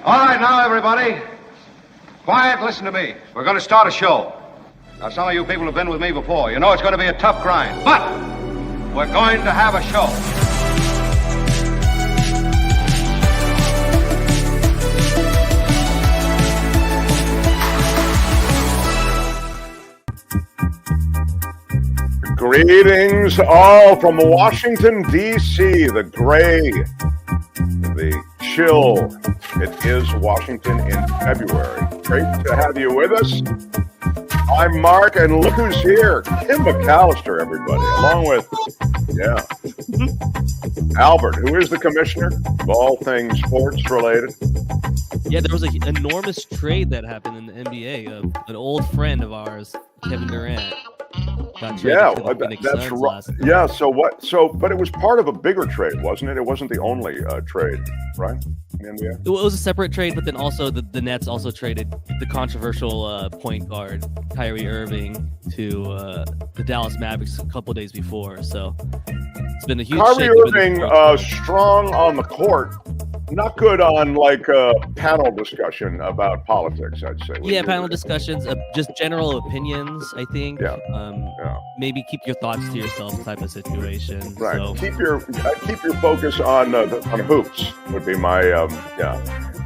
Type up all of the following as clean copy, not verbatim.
All right, now, everybody. Quiet, listen to me. We're going to start a show. Now, some of you people have been with me before. You know it's going to be a tough grind, but we're going to have a show. Greetings all from Washington, D.C., the gray, the chill. It is Washington in February. Great to have you with us. I'm Mark, and look who's here. Kim McAllister, everybody, along with, Albert, who is the commissioner of all things sports related. Yeah, there was an enormous trade that happened in the NBA of an old friend of ours, Kevin Durant. Yeah, that's right. Yeah, but it was part of a bigger trade, wasn't it? It wasn't the only trade, right? In the NBA? It was a separate trade, but then also the Nets also traded the controversial point guard Kyrie Irving to the Dallas Mavericks a couple days before. So it's been a huge. Kyrie Irving, strong on the court. Not good on like a panel discussion about politics, I'd say. Yeah, panel discussions, just general opinions, I think. Yeah. Maybe keep your thoughts to yourself type of situation. Right. So. Keep your focus on hoops would be my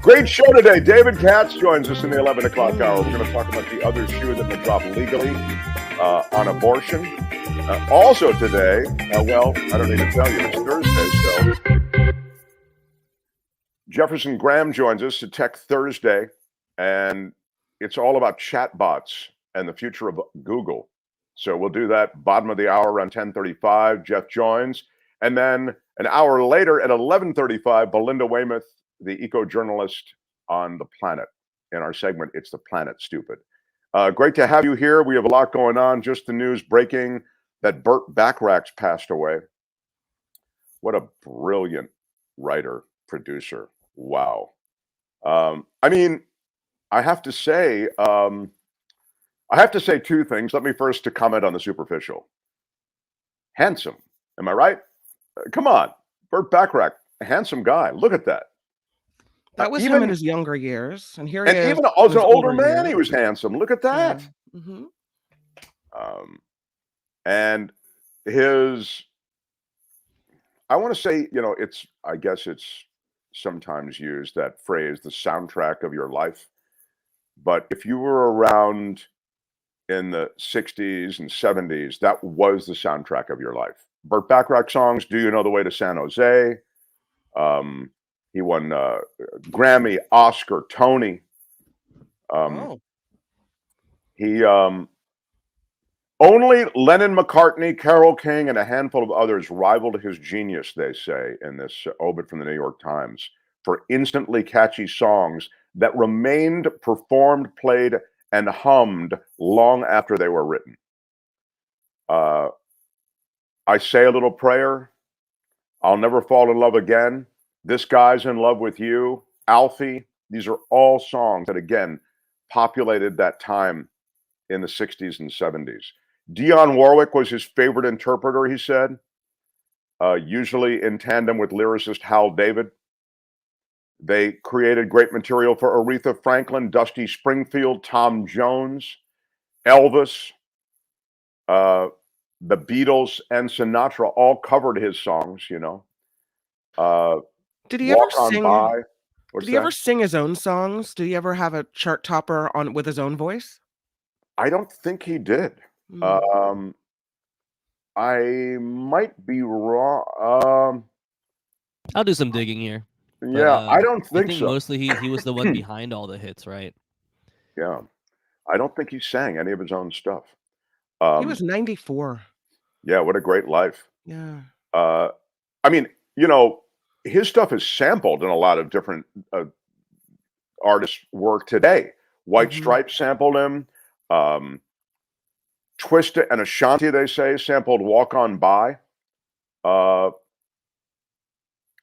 Great show today. David Katz joins us in the 11 o'clock hour. We're going to talk about the other shoe that been dropped legally on abortion. Also today, I don't need to tell you, it's Thursday, so Jefferson Graham joins us to Tech Thursday, and it's all about ChatBots and the future of Google. So we'll do that bottom of the hour around 10:35. Jeff joins, and then an hour later at 11:35, Belinda Waymouth, the Ecojournalist on the planet. In our segment, It's the Planet Stupid. Great to have you here. We have a lot going on. Just the news breaking that Burt Bacharach passed away. What a brilliant writer, producer. Wow. I have to say two things. Let me first to comment on the superficial. Handsome. Am I right? Come on. Burt Bacharach, a handsome guy. Look at that. That was him in his younger years. And here he is. Even as an older man, he was handsome. Look at that. Yeah. Mm-hmm. And his, I want to say, I guess it's sometimes used, that phrase, the soundtrack of your life. But if you were around in the 60s and 70s, that was the soundtrack of your life. Burt Bacharach songs, Do You Know the Way to San Jose? He won Grammy, Oscar, Tony. He only Lennon, McCartney, Carole King, and a handful of others rivaled his genius, they say, in this obit from the New York Times, for instantly catchy songs that remained performed, played, and hummed long after they were written. I Say a Little Prayer, I'll Never Fall in Love Again, This Guy's in Love with You, Alfie. These are all songs that, again, populated that time in the 60s and 70s. Dionne Warwick was his favorite interpreter, he said, usually in tandem with lyricist Hal David. They created great material for Aretha Franklin, Dusty Springfield, Tom Jones, Elvis, the Beatles, and Sinatra all covered his songs, Did he ever sing? Did he ever sing his own songs? Did he ever have a chart topper with his own voice? I don't think he did. I might be wrong. I'll do some digging here. Yeah, I don't think so. Mostly he was the one behind all the hits, right? Yeah. I don't think he sang any of his own stuff. He was 94. Yeah, what a great life. Yeah. His stuff is sampled in a lot of different artists' work today. White Stripes sampled him. Twista and Ashanti, they say, sampled Walk On By.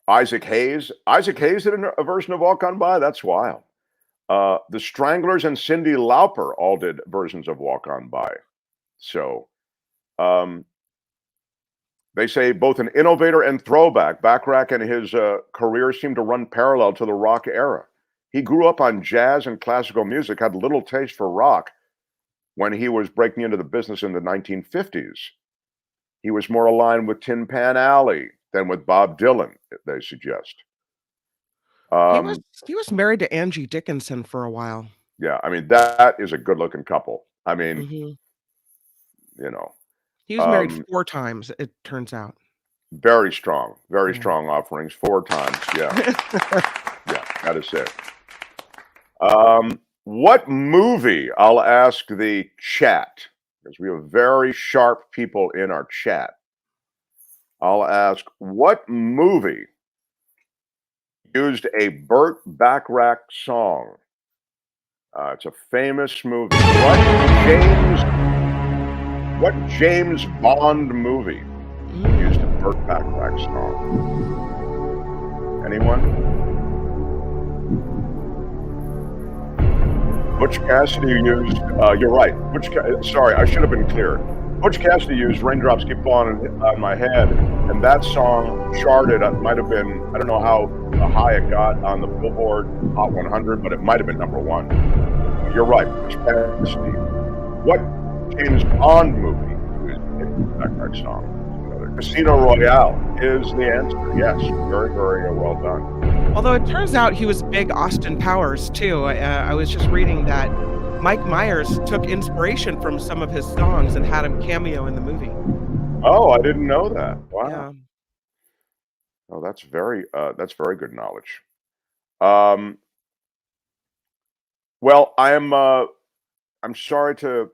Isaac Hayes did a version of Walk On By. That's wild. The Stranglers and Cyndi Lauper all did versions of Walk On By. So they say both an innovator and throwback. Bacharach and his career seemed to run parallel to the rock era. he grew up on jazz and classical music, had little taste for rock when he was breaking into the business in the 1950s. He was more aligned with Tin Pan Alley than with Bob Dylan, they suggest. He was married to Angie Dickinson for a while. Yeah, I mean, that is a good-looking couple. I mean, Mhm. you know, He was married um, 4 times, it turns out. very strong Yeah. offerings, 4 times. Yeah, yeah, that is it. What movie? I'll ask the chat because we have very sharp people in our chat. I'll ask what movie used a Burt Bacharach song? It's a famous movie. What James Bond movie used a Burt Bacharach song? Anyone? Butch Cassidy used, you're right. Sorry, I should have been clear. Butch Cassidy used Raindrops Keep Falling on My Head, and that song charted. It might have been, I don't know how high it got on the Billboard Hot 100, but it might have been #1. You're right, Butch Cassidy. What James Bond movie used a Bacharach song? Casino Royale is the answer. Yes, very, very well done. Although it turns out he was big Austin Powers too. I was just reading that Mike Myers took inspiration from some of his songs and had him cameo in the movie. Oh, I didn't know that. Wow. Yeah. Oh, that's very good knowledge. Well, I'm sorry to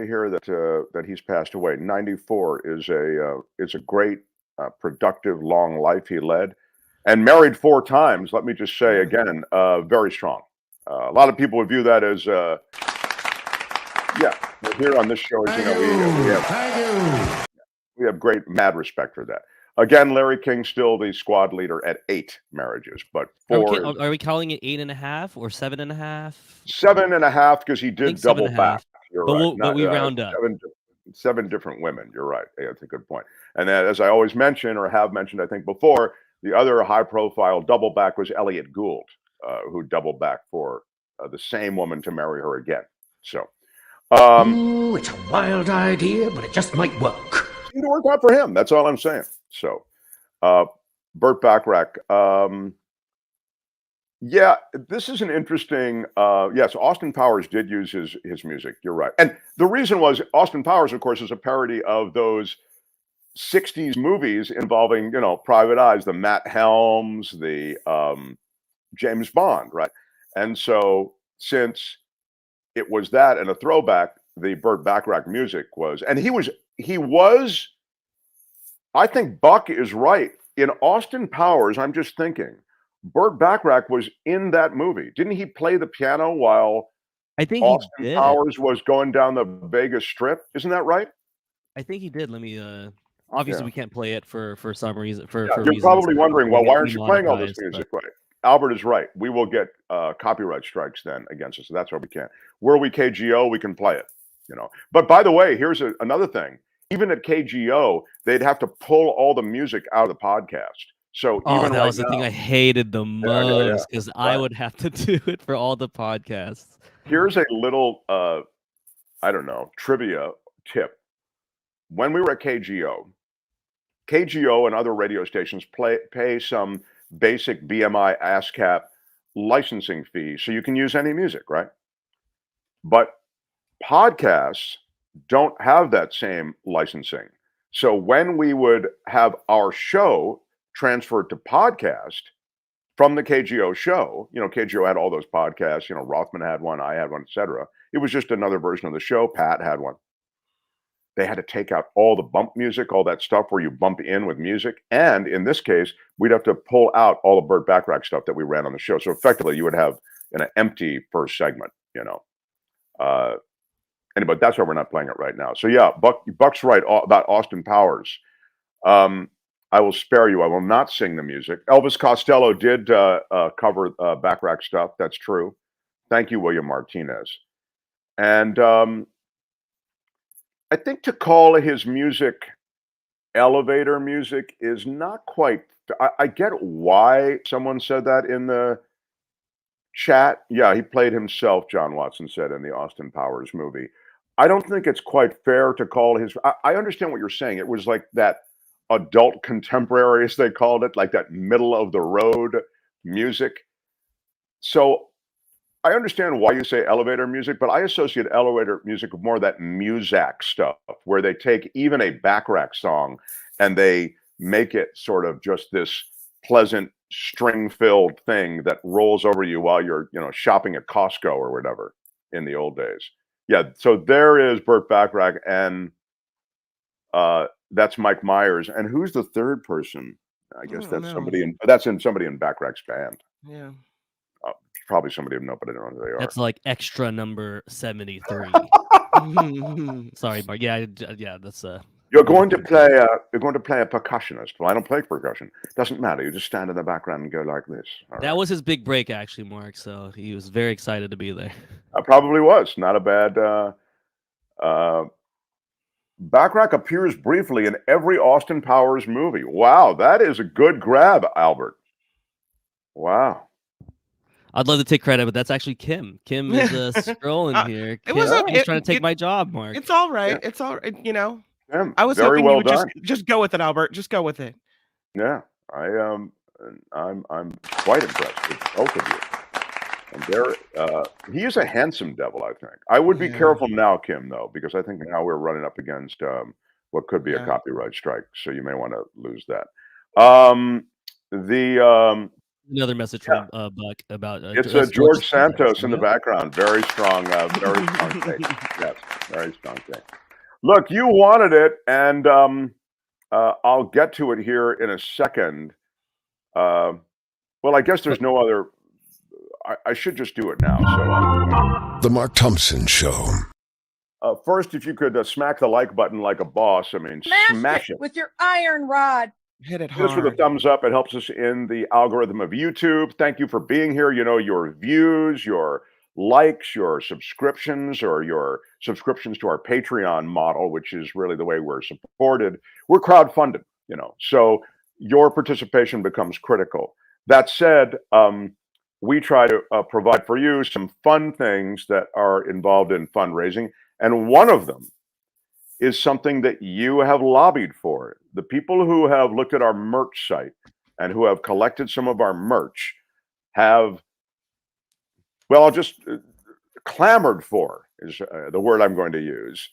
hear that he's passed away. 94 is a great, productive, long life he led, and married 4 times. Let me just say again, very strong. A lot of people would view that as, yeah. Here on this show, as you know, we have great mad respect for that. Again, Larry King still the squad leader at 8 marriages, but 4. Are we calling it 8.5 or 7.5? 7.5 because he did double 7.5. back. You're right. But we round up. 7 different women. You're right. Yeah, that's a good point. And then, as I always mention, or have mentioned, I think before, the other high-profile double back was Elliot Gould, who doubled back for the same woman to marry her again. So, it's a wild idea, but it just might work. Seemed to work out for him. That's all I'm saying. So, Burt Bacharach. Yeah, this is an interesting. Yes, Austin Powers did use his music. You're right, and the reason was Austin Powers, of course, is a parody of those '60s movies involving, Private Eyes, the Matt Helms, the James Bond, right? And so, since it was that and a throwback, the Burt Bacharach music was, and he was. I think Buck is right. In Austin Powers, I'm just thinking, Burt Bacharach was in that movie. Didn't he play the piano while I think Austin he did. Powers was going down the Vegas Strip? Isn't that right? I think he did. Let me. Obviously, we can't play it for some reason. For You're reasons probably that wondering, will well, why get aren't you playing all this demonetized, music? Right. Albert is right. We will get copyright strikes then against us. So that's why we can't. Were we KGO, we can play it. But by the way, here's another thing. Even at KGO, they'd have to pull all the music out of the podcast. So even that right was the thing now, I hated the most because I Right. would have to do it for all the podcasts. Here's a little, I don't know, trivia tip. When we were at KGO and other radio stations pay some basic BMI ASCAP licensing fee so you can use any music, right? But podcasts don't have that same licensing. So when we would have our show transferred to podcast from the KGO show, KGO had all those podcasts, Rothman had one, I had one, etc. It was just another version of the show. Pat had one. They had to take out all the bump music, all that stuff where you bump in with music. And in this case, we'd have to pull out all the Burt Bacharach stuff that we ran on the show. So effectively, you would have an empty first segment, Anyway, that's why we're not playing it right now. So yeah, Buck's right about Austin Powers. I will spare you. I will not sing the music. Elvis Costello did cover Bacharach stuff. That's true. Thank you, William Martinez. And I think to call his music elevator music is not quite. I get why someone said that in the chat, yeah, he played himself, John Watson said in the Austin Powers movie. I don't think it's quite fair to call his. I understand what you're saying. It was like that adult contemporary, as they called it, like that middle of the road music. So I understand why you say elevator music, but I associate elevator music with more of that Muzak stuff, where they take even a Bacharach song and they make it sort of just this pleasant string-filled thing that rolls over you while you're, shopping at Costco or whatever in the old days. Yeah, so there is Burt Bacharach, and that's Mike Myers. And who's the third person? I guess that's somebody in Bacharach's band. Yeah. Probably somebody would know, but I don't know who they are. That's like extra number 73. Sorry, Mark. Yeah, that's You're going to play a percussionist. Well, I don't play percussion. Doesn't matter. You just stand in the background and go like this. All that right. was his big break, actually, Mark. So he was very excited to be there. I probably was. Not a bad. Bacharach appears briefly in every Austin Powers movie. Wow, that is a good grab, Albert. Wow. I'd love to take credit, but that's actually Kim. Kim is scrolling here. Kim was trying to take my job, Mark. It's all right. Yeah. It's all right. I was very hoping well you would done. just go with it, Albert. Just go with it. Yeah, I'm quite impressed with both of you. And he is a handsome devil, I think. I would be careful now, Kim, though, because I think now we're running up against what could be a copyright strike. So you may want to lose that. Another message from Buck about it's George Santos in the background. Very strong take. Yes, very strong take. Look, you wanted it, and I'll get to it here in a second. Well, I guess there's no other. I should just do it now. So The Mark Thompson Show. First, if you could smack the like button like a boss. I mean, smash it with your iron rod. Hit it hard. Just with a thumbs up. It helps us in the algorithm of YouTube. Thank you for being here. Your views, your likes, your subscriptions, or your subscriptions to our Patreon model, which is really the way we're supported. We're crowdfunded, so your participation becomes critical. That said, we try to provide for you some fun things that are involved in fundraising. And one of them is something that you have lobbied for. The people who have looked at our merch site and who have collected some of our merch have, well, I'll just clamored for is the word I'm going to use,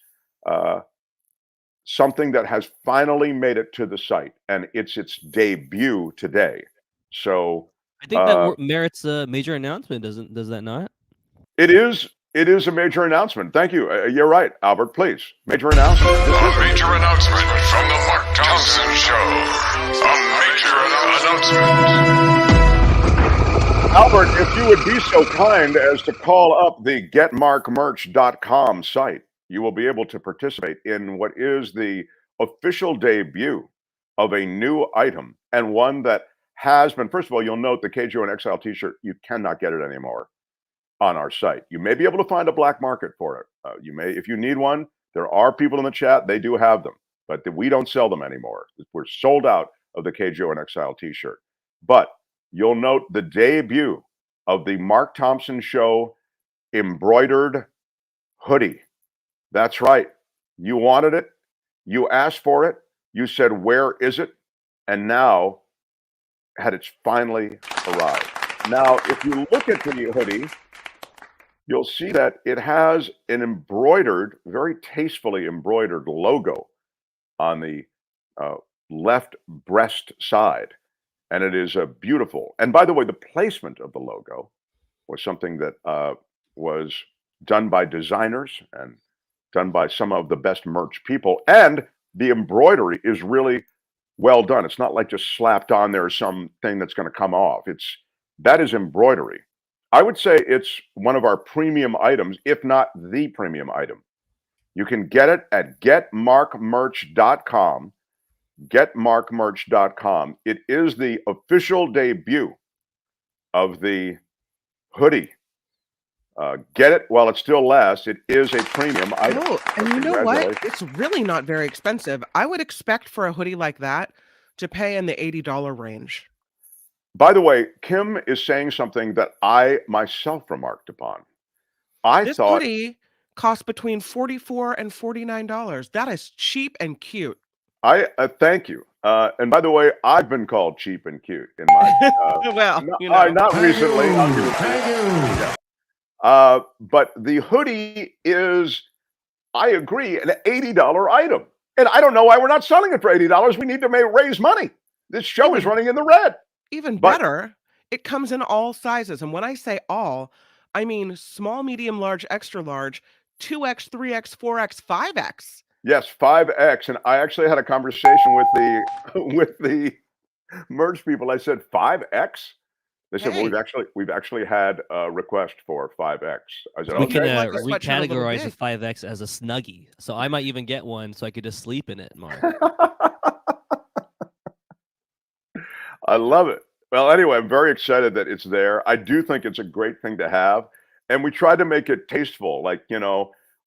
something that has finally made it to the site, and it's its debut today. So I think that merits a major announcement, does that not? It is a major announcement. Thank you. You're right, Albert. Please, major announcement. A major announcement from the Mark Thompson Show. A major announcement. Albert, if you would be so kind as to call up the getmarkmerch.com site, you will be able to participate in what is the official debut of a new item, and one that has been, first of all, you'll note the KGO and Exile t-shirt, you cannot get it anymore on our site. You may be able to find a black market for it. You may, if you need one, there are people in the chat, they do have them, but we don't sell them anymore. We're sold out of the KGO and Exile t-shirt. But you'll note the debut of the Mark Thompson Show embroidered hoodie. That's right. You wanted it. You asked for it. You said, where is it? And now it's finally arrived. Now, if you look at the hoodie, you'll see that it has an embroidered, very tastefully embroidered logo on the left breast side. And it is beautiful. And by the way, the placement of the logo was something that was done by designers and done by some of the best merch people. And the embroidery is really well done. It's not like just slapped on there something that's going to come off. That is embroidery. I would say it's one of our premium items, if not the premium item. You can get it at getmarkmerch.com. Getmarkmerch.com. It is the official debut of the hoodie. Get it while it still lasts. It is a premium item. Oh, and you know what? It's really not very expensive. I would expect for a hoodie like that to pay in the $80 range. By the way, Kim is saying something that I myself remarked upon. I This thought hoodie costs between $44 and $49. That is cheap and cute. I thank you. And by the way, I've been called cheap and cute in my Well, you know. not recently. Thank you. But the hoodie is, I agree, an $80 item. And I don't know why we're not selling it for $80. We need to raise money. This show is running in the red. Even But- better, it comes in all sizes. And when I say all, I mean small, medium, large, extra large, 2X, 3X, 4X, 5X. Yes, 5X. And I actually had a conversation with the merch people. I said 5X. They said, Hey. well, we've actually had a request for 5X. I said, We okay. can Like a sweatshirt a little recategorize the big. 5X as a snuggie. So I might even get one so I could just sleep in it, Mark. I love it. Well, anyway, I'm very excited that it's there. I do think it's a great thing to have. And we tried to make it tasteful. Like,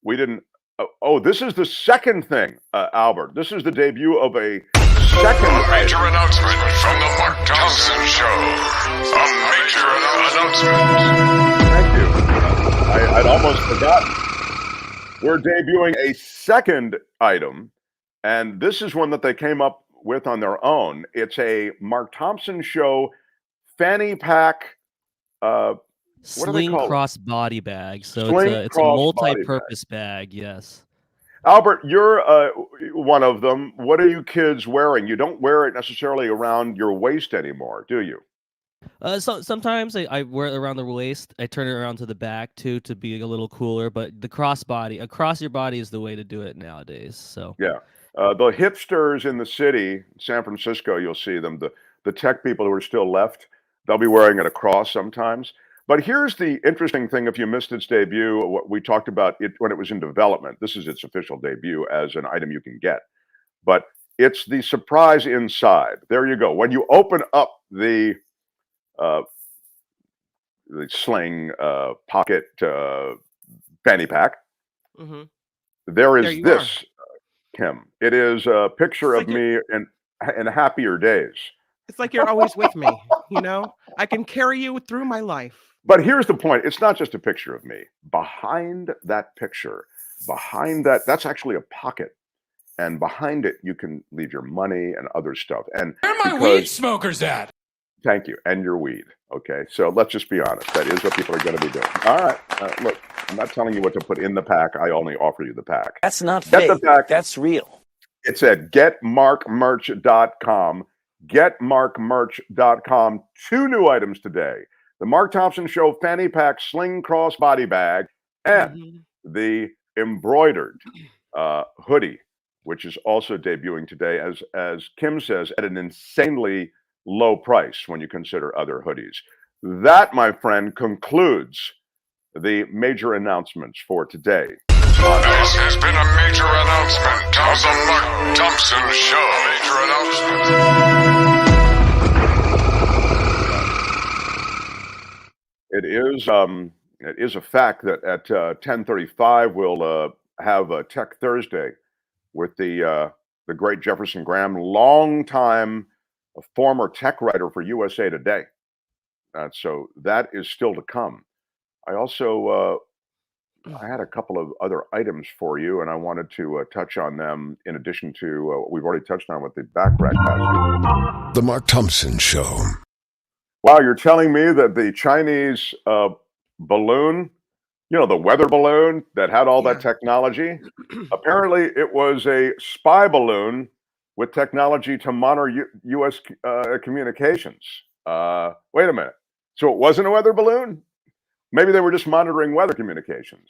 we didn't. Oh, this is the second thing, Albert. This is the debut of a second A major announcement from the Mark Thompson Show. A major announcement. Thank you. I'd almost forgotten. We're debuting a second item, and this is one that they came up with on their own. It's a Mark Thompson Show fanny pack. What do they Sling call it? cross body bag. So Sling it's a cross body multi-purpose bag. Yes. Albert, you're one of them. What are you kids wearing? You don't wear it necessarily around your waist anymore, do you? So sometimes I wear it around the waist. I turn it around to the back too to be a little cooler. But the crossbody, across your body, is the way to do it nowadays. So Yeah. The hipsters in the city, San Francisco, you'll see them. The tech people who are still left, they'll be wearing it across sometimes. But here's the interesting thing. If you missed its debut, what we talked about it when it was in development. This is its official debut as an item you can get. But it's the surprise inside. There you go. When you open up the sling pocket fanny pack, Mm-hmm. there is There you this, Kim. It is a picture It's of like me in happier days. It's like you're always with me, you know? I can carry you through my life. But here's the point. It's not just a picture of me. Behind that picture, that's actually a pocket. And behind it, you can leave your money and other stuff. And Where are my weed smokers at? Thank you. And your weed. Okay. So let's just be honest. That is what people are going to be doing. All right. Look, I'm not telling you what to put in the pack. I only offer you the pack. That's not Get the fake. pack. That's real. It's at getmarkmerch.com. Getmarkmerch.com. 2 new items today. The Mark Thompson Show fanny pack sling cross body bag and the embroidered hoodie, which is also debuting today, as Kim says, at an insanely low price when you consider other hoodies. That, my friend, concludes the major announcements for today. This has been a major announcement of the Mark Thompson Show. Major announcement. It is a fact that at 10:35 we'll have a Tech Thursday with the great Jefferson Graham, longtime former tech writer for USA Today. So that is still to come. I also I had a couple of other items for you, and I wanted to touch on them in addition to what we've already touched on with the Bacharach passage. The Mark Thompson Show. Wow, you're telling me that the Chinese balloon, the weather balloon that had all that technology, apparently it was a spy balloon with technology to monitor U.S. communications. Wait a minute. So it wasn't a weather balloon? Maybe they were just monitoring weather communications.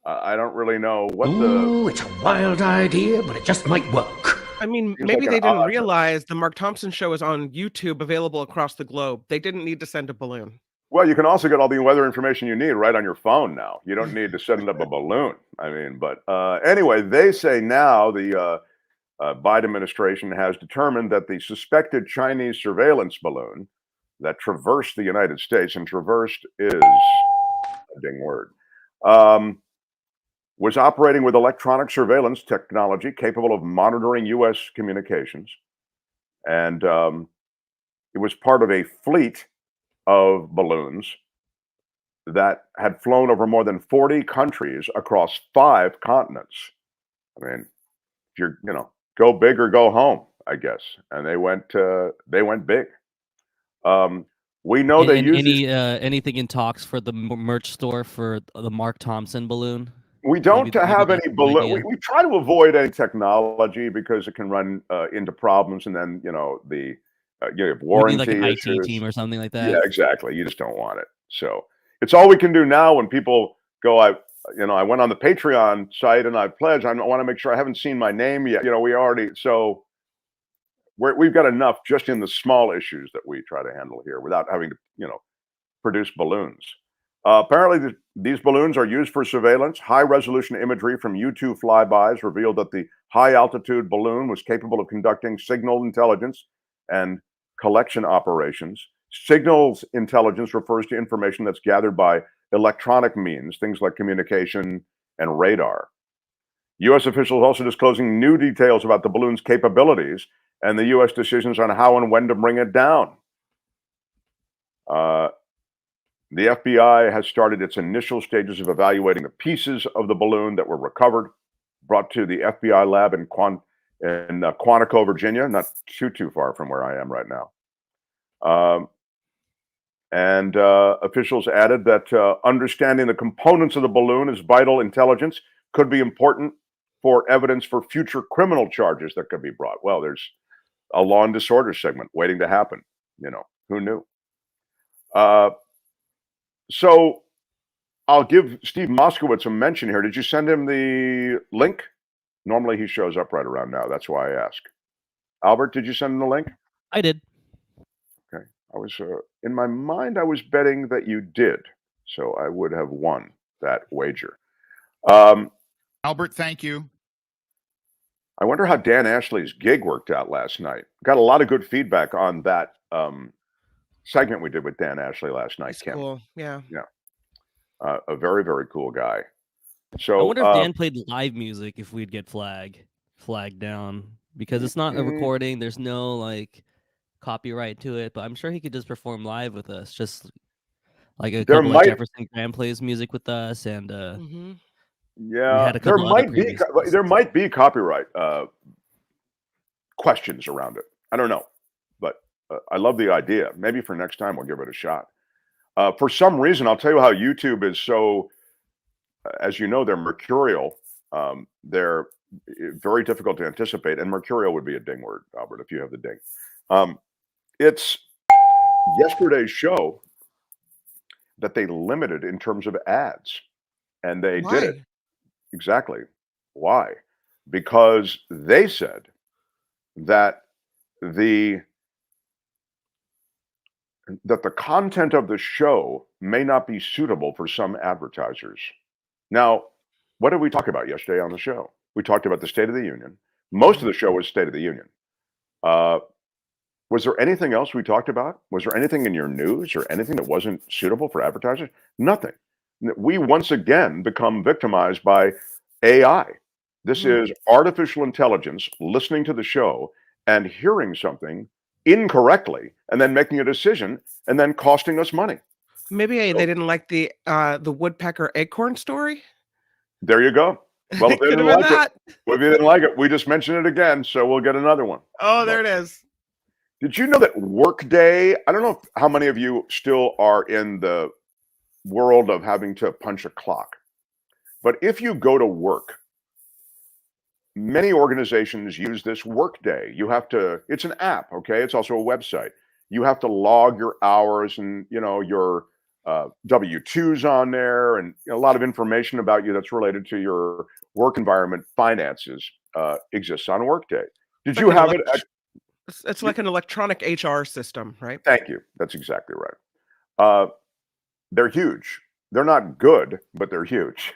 I don't really know what Ooh, it's a wild idea, but it just might work. I mean, Seems maybe like they an didn't odd- realize the Mark Thompson Show is on YouTube, available across the globe. They didn't need to send a balloon. Well, you can also get all the weather information you need right on your phone now. You don't need to send up a balloon. I mean, but anyway, they say now the Biden administration has determined that the suspected Chinese surveillance balloon that traversed the United States, and traversed is a ding word, was operating with electronic surveillance technology capable of monitoring U.S. communications. And It was part of a fleet of balloons that had flown over more than 40 countries across 5 continents. I mean, if you're, go big or go home, I guess. And they went big. We know they use anything in talks for the merch store for the Mark Thompson balloon? We don't Maybe have that's any an balloon. idea. We try to avoid any technology because it can run into problems, and then you have We need warranty like an IT issues. team or something like Yeah, that. exactly. You just don't want it. So it's all we can do now. When people go, I went on the Patreon site and I pledged. I want to make sure I haven't seen my name yet. We already we've got enough just in the small issues that we try to handle here without having to produce balloons. Apparently, these balloons are used for surveillance. High-resolution imagery from U-2 flybys revealed that the high-altitude balloon was capable of conducting signal intelligence and collection operations. Signals intelligence refers to information that's gathered by electronic means, things like communication and radar. U.S. officials also disclosing new details about the balloon's capabilities and the U.S. decisions on how and when to bring it down. The FBI has started its initial stages of evaluating the pieces of the balloon that were recovered, brought to the FBI lab in Quantico, Virginia, not too far from where I am right now. Officials added that understanding the components of the balloon as vital intelligence could be important for evidence for future criminal charges that could be brought. Well, there's a law and disorder segment waiting to happen. Who knew? So I'll give Steve Moskowitz a mention here. Did you send him the link? Normally he shows up right around now. That's why I ask. Albert, did you send him the link? I did. Okay. I was in my mind, I was betting that you did. So I would have won that wager. Albert, thank you. I wonder how Dan Ashley's gig worked out last night. Got a lot of good feedback on that segment we did with Dan Ashley last night. That's Kim. cool. Yeah. A very, very cool guy. So I wonder if Dan played live music, if we'd get flagged down, because it's not a recording. There's no copyright to it, but I'm sure he could just perform live with us, just like a couple of Jefferson Graham plays music with us, and yeah, there might be copyright questions around it. I don't know, but I love the idea. Maybe for next time we'll give it a shot. For some reason, I'll tell you how YouTube is so, as you know, they're mercurial. They're very difficult to anticipate, and mercurial would be a ding word, Albert, if you have the ding. It's yesterday's show that they limited in terms of ads, and they did it. Exactly. Why? Because they said that the content of the show may not be suitable for some advertisers. Now, what did we talk about yesterday on the show? We talked about the State of the Union. Most of the show was State of the Union. Was there anything else we talked about? Was there anything in your news or anything that wasn't suitable for advertisers? Nothing. We once again become victimized by AI. This is artificial intelligence listening to the show and hearing something incorrectly and then making a decision and then costing us money. Maybe they didn't like the woodpecker acorn story. There you go. Well, if they didn't like it, if you didn't like it, we just mentioned it again, so we'll get another one. Oh, there it is. Did you know that Workday? I don't know how many of you still are in the world of having to punch a clock, but if you go to work, many organizations use this Workday. You have to. It's an app, okay? It's also a website. You have to log your hours and your W-2s on there, and a lot of information about you that's related to your work environment. Finances exists on Workday. Did you have it? It's like an electronic HR system, right? Thank you. That's exactly right. They're huge. They're not good, but they're huge.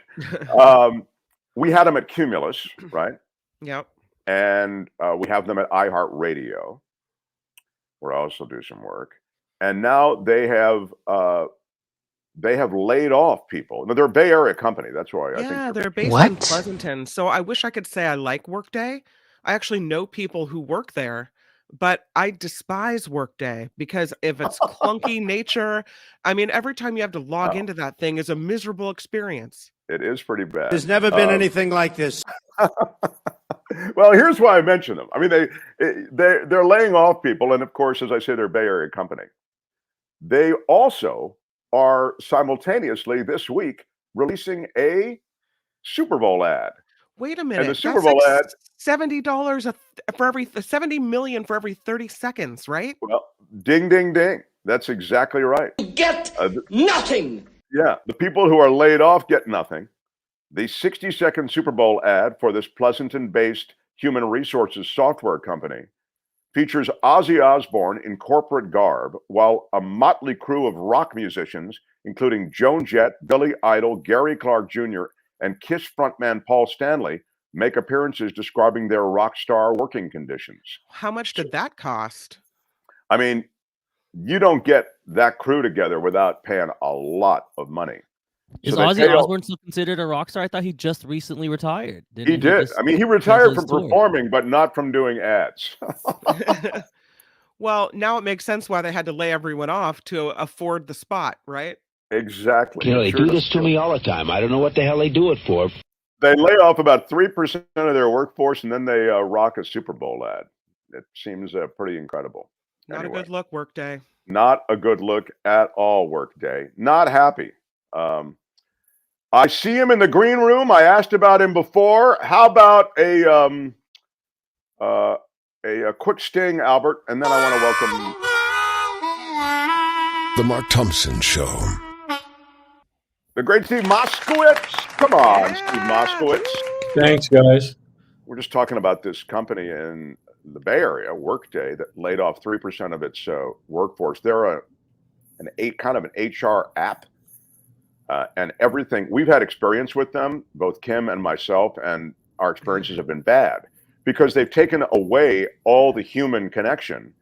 We had them at Cumulus, right? Yep. And we have them at iHeartRadio, where I also do some work. And now they have laid off people. Now, they're a Bay Area company. That's why I think they're based in Pleasanton. So I wish I could say I like Workday. I actually know people who work there, but I despise Workday because if it's clunky nature, I mean, every time you have to log into that thing is a miserable experience. It is pretty bad. There's never been anything like this. Well, here's why I mention them. I mean, they're laying off people, and of course, as I say, they're a Bay Area company. They also are simultaneously this week releasing a Super Bowl ad. Wait a And minute. the Super That's Bowl like ad, $70 for every 70 million for every 30 seconds, right? well, ding, ding, ding. That's exactly right. Get nothing. Yeah, the people who are laid off get nothing. The 60-second Super Bowl ad for this Pleasanton-based human resources software company features Ozzy Osbourne in corporate garb, while a motley crew of rock musicians, including Joan Jett, Billy Idol, Gary Clark Jr., and Kiss frontman Paul Stanley, make appearances describing their rock star working conditions. How much did that cost? I mean, you don't get that crew together without paying a lot of money. Is So Ozzy Osbourne still considered a rock star? I thought he just recently retired. He did. I mean, he retired from performing, but not from doing ads. Well, now it makes sense why they had to lay everyone off to afford the spot, right? Exactly. You know, they do this to me all the time. I don't know what the hell they do it for. They lay off about 3% of their workforce, and then they rock a Super Bowl ad. It seems pretty incredible. Not a good look, Workday. Not a good look at all, Workday. Not happy. I see him in the green room. I asked about him before. How about a quick sting, Albert, and then I want to welcome The Mark Thompson Show. the great Steve Moskowitz. Come on, Steve Moskowitz. Thanks, guys. We're just talking about this company in the Bay Area, Workday, that laid off 3% of its workforce. They're kind of an HR app, and everything. We've had experience with them, both Kim and myself, and our experiences have been bad because they've taken away all the human connection,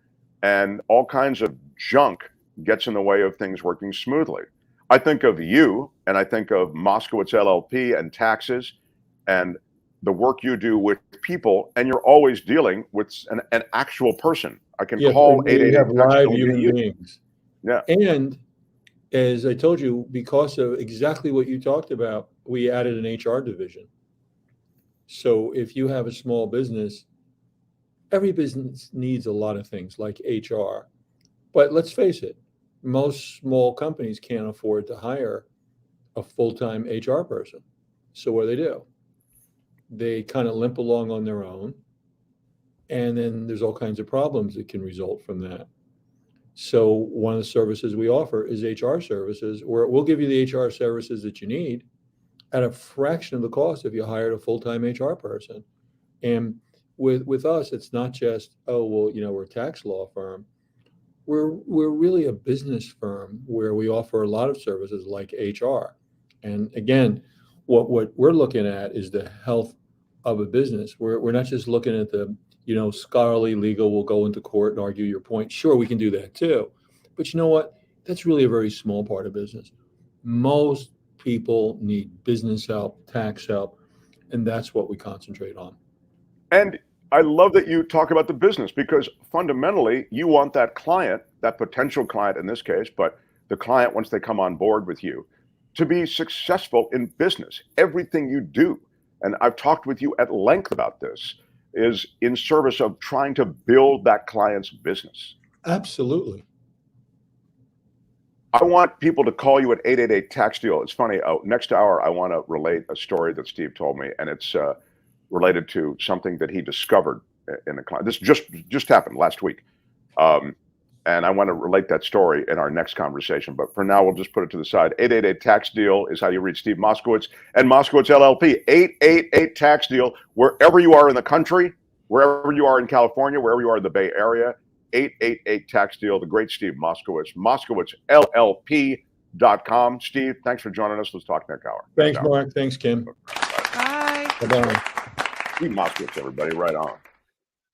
and all kinds of junk gets in the way of things working smoothly. I think of you, and I think of Moskowitz LLP and taxes, and the work you do with people, and you're always dealing with an actual person. I can call 888. Have live human beings. Yeah. And as I told you, because of exactly what you talked about, we added an HR division. So if you have a small business, every business needs a lot of things like HR. But let's face it, most small companies can't afford to hire a full-time HR person. So what do? They kind of limp along on their own. And then there's all kinds of problems that can result from that. So one of the services we offer is HR services, where we'll give you the HR services that you need at a fraction of the cost if you hired a full-time HR person. And with us, it's not just, oh, well, you know, we're a tax law firm. We're really a business firm where we offer a lot of services like HR. And again, what we're looking at is the health of a business. We're not just looking at the, you know, scholarly legal, we'll go into court and argue your point. Sure, we can do that too. But you know what? That's really a very small part of business. Most people need business help, tax help, and that's what we concentrate on. And I love that you talk about the business, because fundamentally you want that client, that potential client in this case, but the client, once they come on board with you, to be successful in business. Everything you do, and I've talked with you at length about this, is in service of trying to build that client's business. Absolutely. I want people to call you at 888 tax deal. It's funny. Next hour, I want to relate a story that Steve told me, and it's related to something that he discovered in a client. This just happened last week, and I want to relate that story in our next conversation. But for now, we'll just put it to the side. 888 tax deal is how you reach Steve Moskowitz and Moskowitz LLP. 888 tax deal, wherever you are in the country, wherever you are in California, wherever you are in the Bay Area. 888 tax deal. The great Steve Moskowitz. MoskowitzLLP.com. Steve, thanks for joining us. Let's talk next hour. Thanks, Mark. Thanks, Kim. Bye. Bye-bye. Steve Moskowitz, everybody, right on.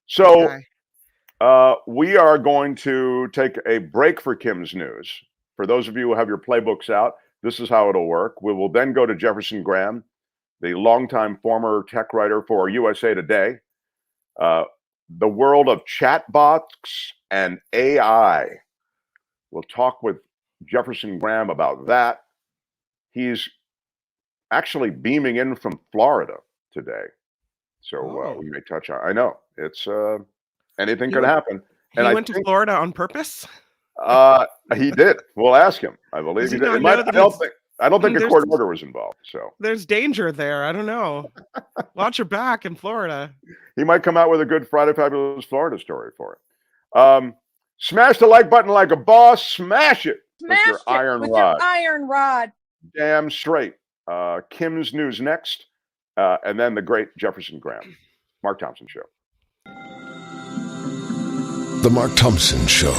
So we are going to take a break for Kim's news. For those of you who have your playbooks out, this is how it'll work. We will then go to Jefferson Graham, the longtime former tech writer for USA Today. the world of chatbots and AI. We'll talk with Jefferson Graham about that. He's actually beaming in from Florida today. So we may touch on. I know it's anything could happen. And He I went to think Florida on purpose. he did. We'll ask him. I believe he did. It might, I don't think a court order was involved. So there's danger there. I don't know. Watch your back in Florida. He might come out with a good Friday Fabulous Florida story for it. Smash the like button like a boss. Smash it with your iron rod. Damn straight. Kim's news next, and then the great Jefferson Graham. Mark Thompson Show. The Mark Thompson Show.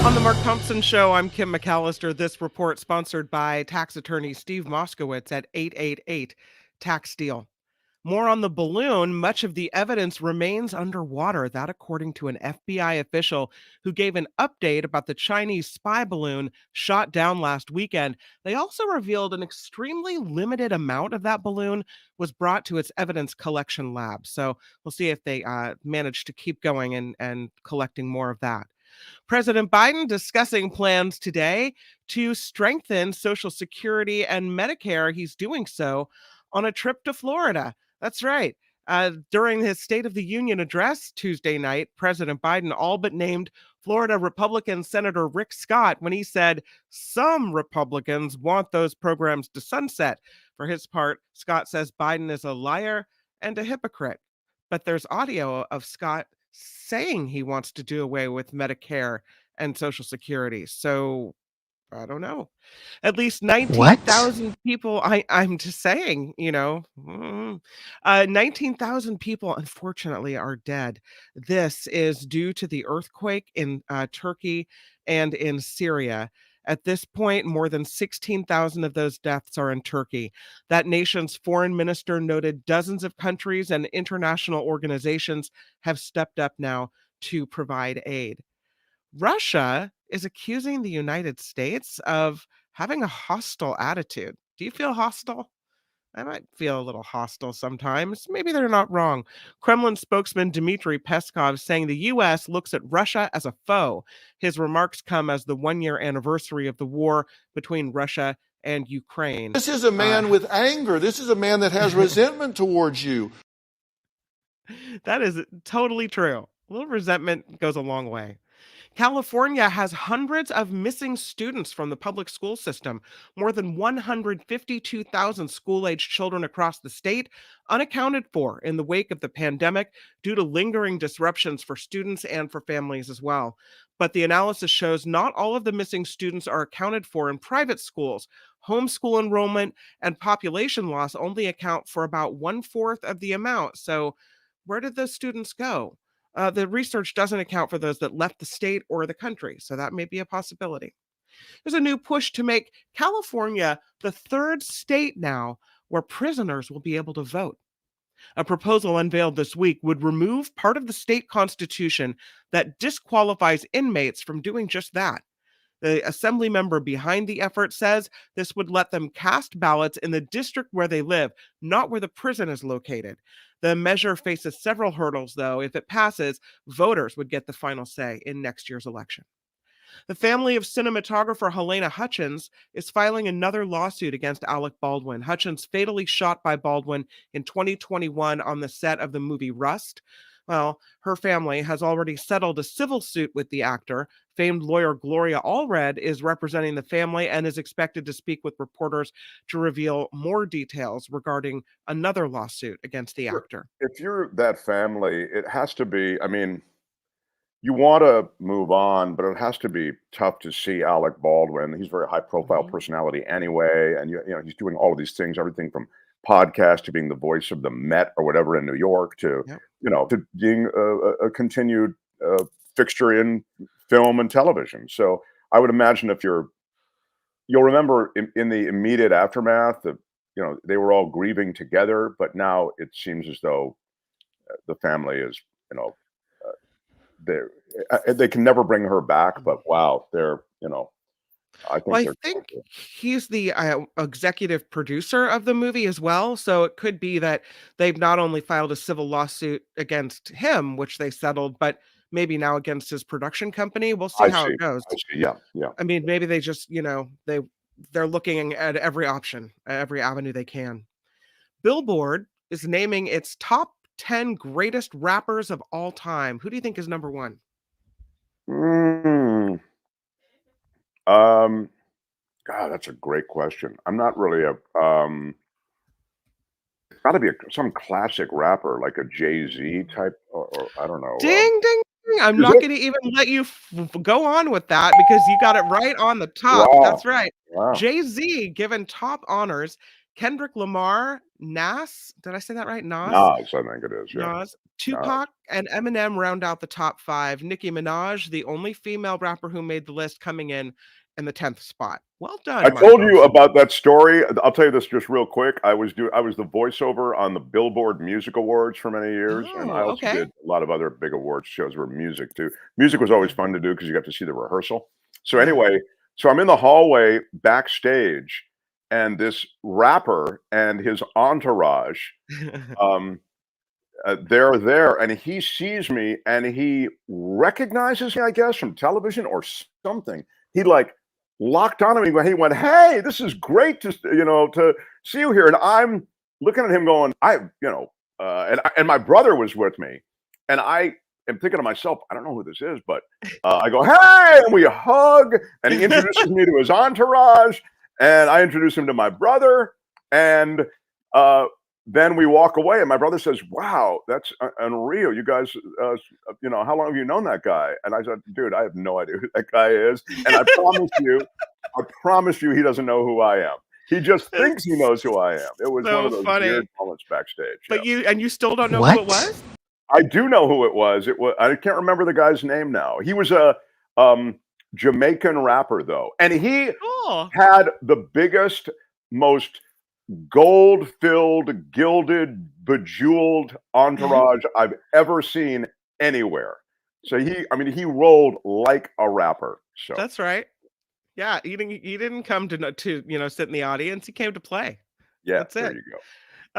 On the Mark Thompson Show, I'm Kim McAllister. This report sponsored by tax attorney Steve Moskowitz at 888 Tax Deal. More on the balloon. Much of the evidence remains underwater. That, according to an FBI official who gave an update about the Chinese spy balloon shot down last weekend. They also revealed an extremely limited amount of that balloon was brought to its evidence collection lab. So we'll see if they manage to keep going and collecting more of that. President Biden discussing plans today to strengthen Social Security and Medicare. He's doing so on a trip to Florida. That's right. During his State of the Union address Tuesday night, President Biden all but named Florida Republican Senator Rick Scott when he said some Republicans want those programs to sunset. For his part, Scott says Biden is a liar and a hypocrite. But there's audio of Scott saying he wants to do away with Medicare and Social Security. So I don't know. At least 19,000 people. I'm just saying, 19,000 people, unfortunately, are dead. This is due to the earthquake in Turkey and in Syria. At this point, more than 16,000 of those deaths are in Turkey. That nation's foreign minister noted dozens of countries and international organizations have stepped up now to provide aid. Russia is accusing the United States of having a hostile attitude. Do you feel hostile? I might feel a little hostile sometimes. Maybe they're not wrong. Kremlin spokesman Dmitry Peskov saying the U.S. looks at Russia as a foe. His remarks come as the one-year anniversary of the war between Russia and Ukraine. This is a man with anger. This is a man that has resentment towards you. That is totally true. A little resentment goes a long way. California has hundreds of missing students from the public school system. More than 152,000 school-aged children across the state unaccounted for in the wake of the pandemic due to lingering disruptions for students and for families as well. But the analysis shows not all of the missing students are accounted for in private schools. Homeschool enrollment and population loss only account for about 1/4 of the amount. So where did those students go? The research doesn't account for those that left the state or the country, so that may be a possibility. There's a new push to make California the third state now where prisoners will be able to vote. A proposal unveiled this week would remove part of the state constitution that disqualifies inmates from doing just that. The assembly member behind the effort says this would let them cast ballots in the district where they live, not where the prison is located. The measure faces several hurdles, though. If it passes, voters would get the final say in next year's election. The family of cinematographer Helena Hutchins is filing another lawsuit against Alec Baldwin. Hutchins fatally shot by Baldwin in 2021 on the set of the movie Rust. Well, her family has already settled a civil suit with the actor. Famed lawyer Gloria Allred is representing the family and is expected to speak with reporters to reveal more details regarding another lawsuit against the actor. If you're that family, it has to be, you want to move on, but it has to be tough to see Alec Baldwin. He's a very high-profile personality anyway, and he's doing all of these things, everything from podcast to being the voice of the Met or whatever in New York to to being a continued fixture in film and television. So I would imagine you'll remember in the immediate aftermath that they were all grieving together, but now it seems as though the family is they can never bring her back. But wow, they're I think Well, I they're think he's the executive producer of the movie as well. So it could be that they've not only filed a civil lawsuit against him, which they settled, but maybe now against his production company. We'll see I how see. it goes. I see. Yeah. Yeah. I mean, maybe they just, they're looking at every option, every avenue they can. Billboard is naming its top 10 greatest rappers of all time. Who do you think is number one? Mm, God, that's a great question. I'm not really it's got to be some classic rapper like a Jay-Z type, or I don't know. Ding, ding, ding. I'm Is not it? going to even let you go on with that because you got it right on the top. Wow. That's right. Wow. Jay-Z given top honors. Kendrick Lamar, Nas. Did I say that right? Nas? Nas, I think it is. Yeah. Nas. Tupac and Eminem round out the top 5. Nicki Minaj, the only female rapper who made the list, coming in the 10th spot. Well done, I Mark told you Thompson. about that story. I'll tell you this just real quick. I was the voiceover on the Billboard Music Awards for many years, and I Oh, also okay. did a lot of other big awards shows where music too. Music was always fun to do because you got to see the rehearsal. So Yeah. anyway, so I'm in the hallway backstage, and this rapper and his entourage, they're there, and he sees me, and he recognizes me, I guess, from television or something. He like locked onto me when he went, "Hey, this is great to to see you here." And I'm looking at him going, and my brother was with me, and I am thinking to myself, I don't know who this is, but I go, "Hey," and we hug, and he introduces me to his entourage, and I introduce him to my brother, and then we walk away, and my brother says, "Wow, that's unreal. You guys, how long have you known that guy?" And I said, "Dude, I have no idea who that guy is." And I promise you, he doesn't know who I am. He just thinks he knows who I am. It was one of those weird moments backstage. But you still don't know who it was? I do know who it was. I can't remember the guy's name now. He was a Jamaican rapper, though, and he had the biggest, most gold-filled, gilded, bejeweled entourage I've ever seen anywhere. So he rolled like a rapper. So That's right. Yeah, he didn't come to sit in the audience. He came to play. Yeah, That's there it. you go.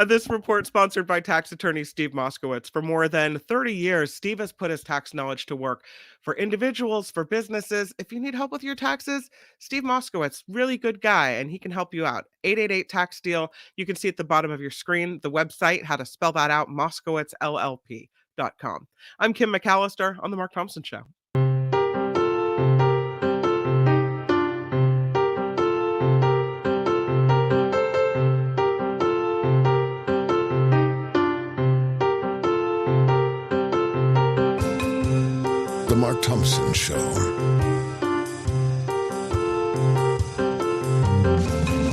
This report sponsored by tax attorney Steve Moskowitz. For more than 30 years, Steve has put his tax knowledge to work for individuals, for businesses. If you need help with your taxes, Steve Moskowitz, really good guy, and he can help you out. 888-TAX-DEAL. You can see at the bottom of your screen the website, how to spell that out, moskowitzllp.com. I'm Kim McAllister on The Mark Thompson Show. The Mark Thompson Show.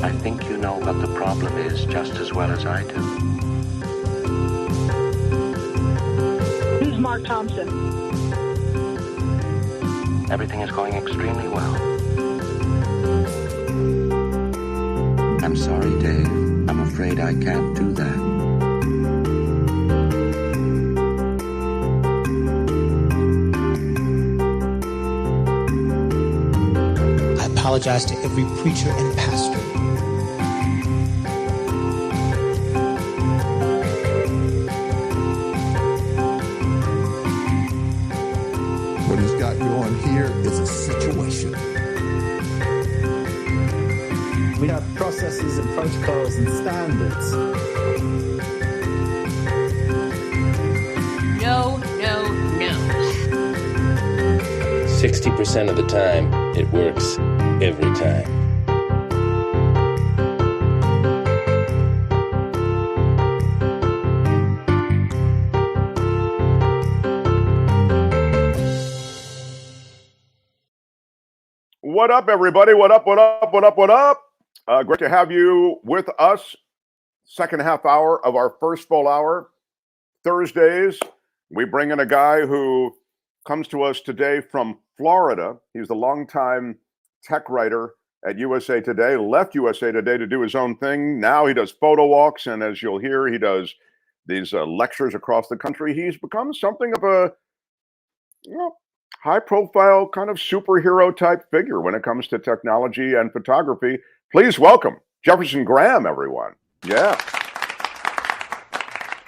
I think you know what the problem is just as well as I do. Who's Mark Thompson? Everything is going extremely well. I'm sorry, Dave. I'm afraid I can't do that. I apologize to every preacher and pastor. What he's got going here is a situation. We have processes and protocols and standards. No, no, no. 60% of the time, it works every time. What up, everybody? What up, what up, what up, what up? Great to have you with us. Second half hour of our first full hour. Thursdays, we bring in a guy who comes to us today from Florida. He's the longtime tech writer at USA Today, left USA Today to do his own thing. Now he does photo walks, and as you'll hear, he does these lectures across the country. He's become something of high-profile kind of superhero type figure when it comes to technology and photography. Please welcome Jefferson Graham, everyone. Yeah.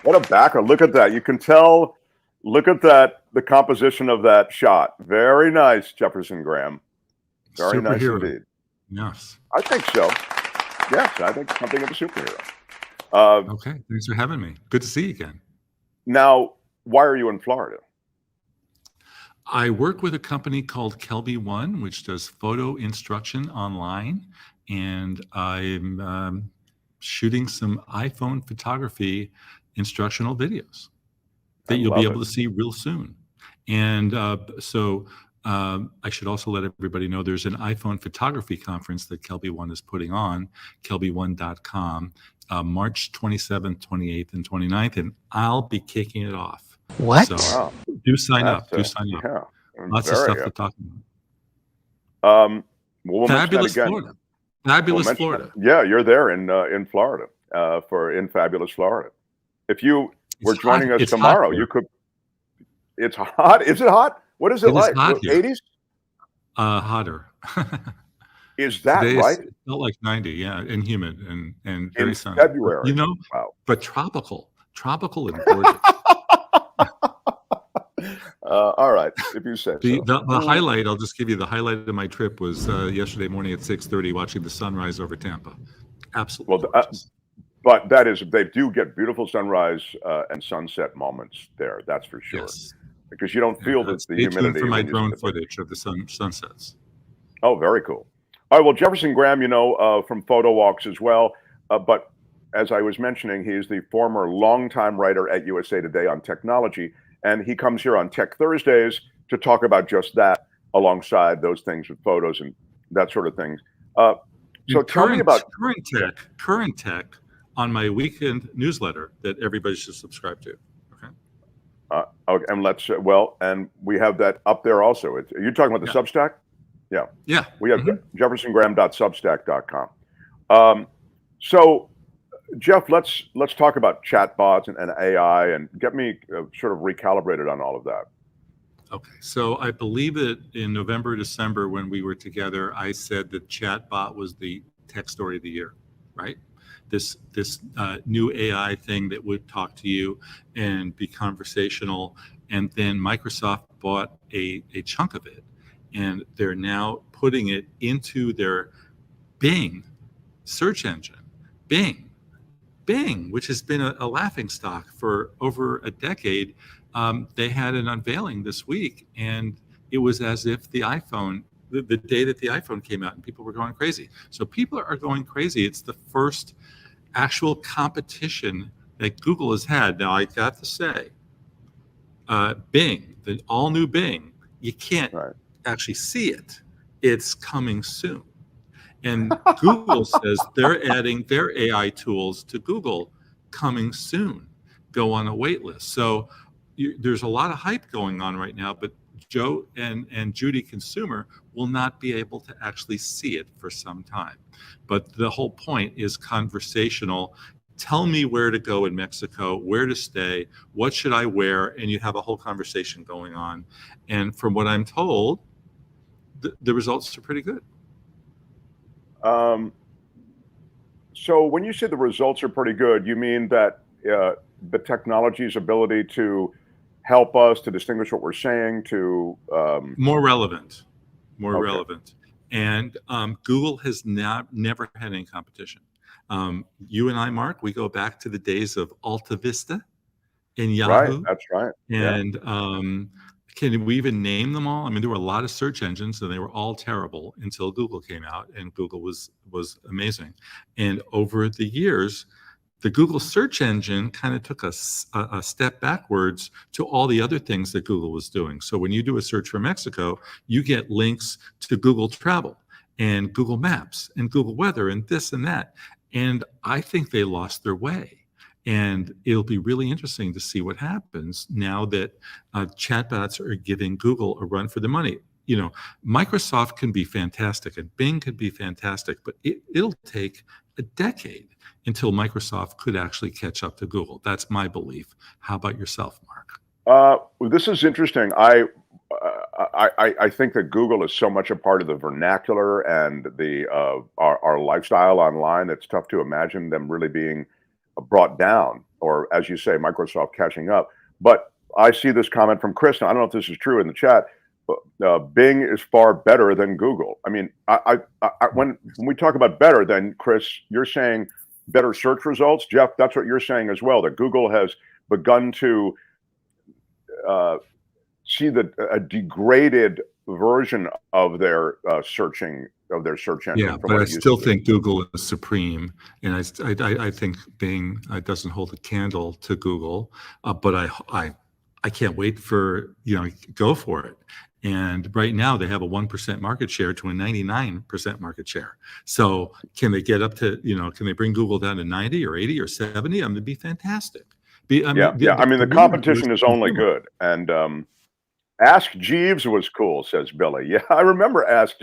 What a backer. Look at that. You can tell, look at that, the composition of that shot. Very nice, Jefferson Graham. Very nice indeed. Yes. I think so. Yes, I think something of a superhero. Okay, thanks for having me. Good to see you again. Now, why are you in Florida? I work with a company called Kelby One, which does photo instruction online, and I'm shooting some iPhone photography instructional videos that you'll be able to see real soon. And I should also let everybody know there's an iPhone photography conference that Kelby One is putting on, kelby1.com, March 27th, 28th, and 29th, and I'll be kicking it off. What? So do sign up. Do sign up. Yeah, lots of stuff to talk about. We'll Fabulous Florida. Fabulous Florida. Yeah, you're there in Florida in fabulous Florida. If you were joining us tomorrow, you could. It's hot. Is it hot? What is it like? 80s? Hotter. Is that Today right? It felt like 90, yeah, and humid and very sunny. February. You know, wow. But tropical and gorgeous. All right, if you say so. The highlight, I'll just give you the highlight of my trip was yesterday morning at 6:30 watching the sunrise over Tampa. Absolutely. Well, but that is, they do get beautiful sunrise and sunset moments there. That's for sure. Yes. Because you don't feel the humidity. Stay tuned for my drone footage of the sunsets. Oh, very cool. All right. Well, Jefferson Graham, from Photo Walks as well. But as I was mentioning, he is the former longtime writer at USA Today on technology. And he comes here on Tech Thursdays to talk about just that alongside those things with photos and that sort of thing. So tell me about current tech on my weekend newsletter that everybody should subscribe to. Okay, and and we have that up there also. Are you talking about the Substack? Yeah. Yeah. We have jeffersongraham.substack.com. So, Jeff, let's talk about chatbots and AI and get me sort of recalibrated on all of that. Okay. So I believe that in November, December, when we were together, I said that chatbot was the tech story of the year, right? This new AI thing that would talk to you and be conversational. And then Microsoft bought a chunk of it, and they're now putting it into their Bing search engine. Bing, which has been a laughingstock for over a decade. They had an unveiling this week, and it was as if the iPhone, the day that the iPhone came out, and people were going crazy. So people are going crazy. It's the first actual competition that Google has had. Now, I got to say, Bing, the all new Bing, you can't actually see it. It's coming soon. And Google says they're adding their AI tools to Google coming soon. Go on a wait list. So there's a lot of hype going on right now, but Joe and Judy consumer will not be able to actually see it for some time. But the whole point is conversational. Tell me where to go in Mexico, where to stay, what should I wear, and you have a whole conversation going on. And from what I'm told, the results are pretty good. So when you say the results are pretty good, you mean that the technology's ability to help us to distinguish what we're saying, to more relevant. And Google has never had any competition. You and I, Mark, we go back to the days of Alta Vista and Yahoo. Right, that's right. And can we even name them all? I mean, there were a lot of search engines, and they were all terrible until Google came out, and Google was amazing. And over the years, the Google search engine kind of took a step backwards to all the other things that Google was doing. So when you do a search for Mexico, you get links to Google Travel and Google Maps and Google Weather and this and that. And I think they lost their way. And it'll be really interesting to see what happens now that chatbots are giving Google a run for the money. You know, Microsoft can be fantastic and Bing could be fantastic, but it'll take a decade until Microsoft could actually catch up to Google. That's my belief. How about yourself, Mark? This is interesting. I I think that Google is so much a part of the vernacular and our lifestyle online. It's tough to imagine them really being brought down, or as you say, Microsoft catching up. But I see this comment from Chris. Now, I don't know if this is true in the chat, but Bing is far better than Google. I mean, when we talk about better, then Chris, you're saying better search results. Jeff, that's what you're saying as well. That Google has begun to see a degraded version of their search engine. Yeah, but I still think Google is supreme, and I think Bing doesn't hold a candle to Google. But I can't wait for go for it. And right now they have a 1% market share to a 99% market share. So can they get up to can they bring Google down to 90 or 80 or 70? I mean, it'd be fantastic. I mean, the competition is only good. And Ask Jeeves was cool, says Billy. Yeah, I remember Ask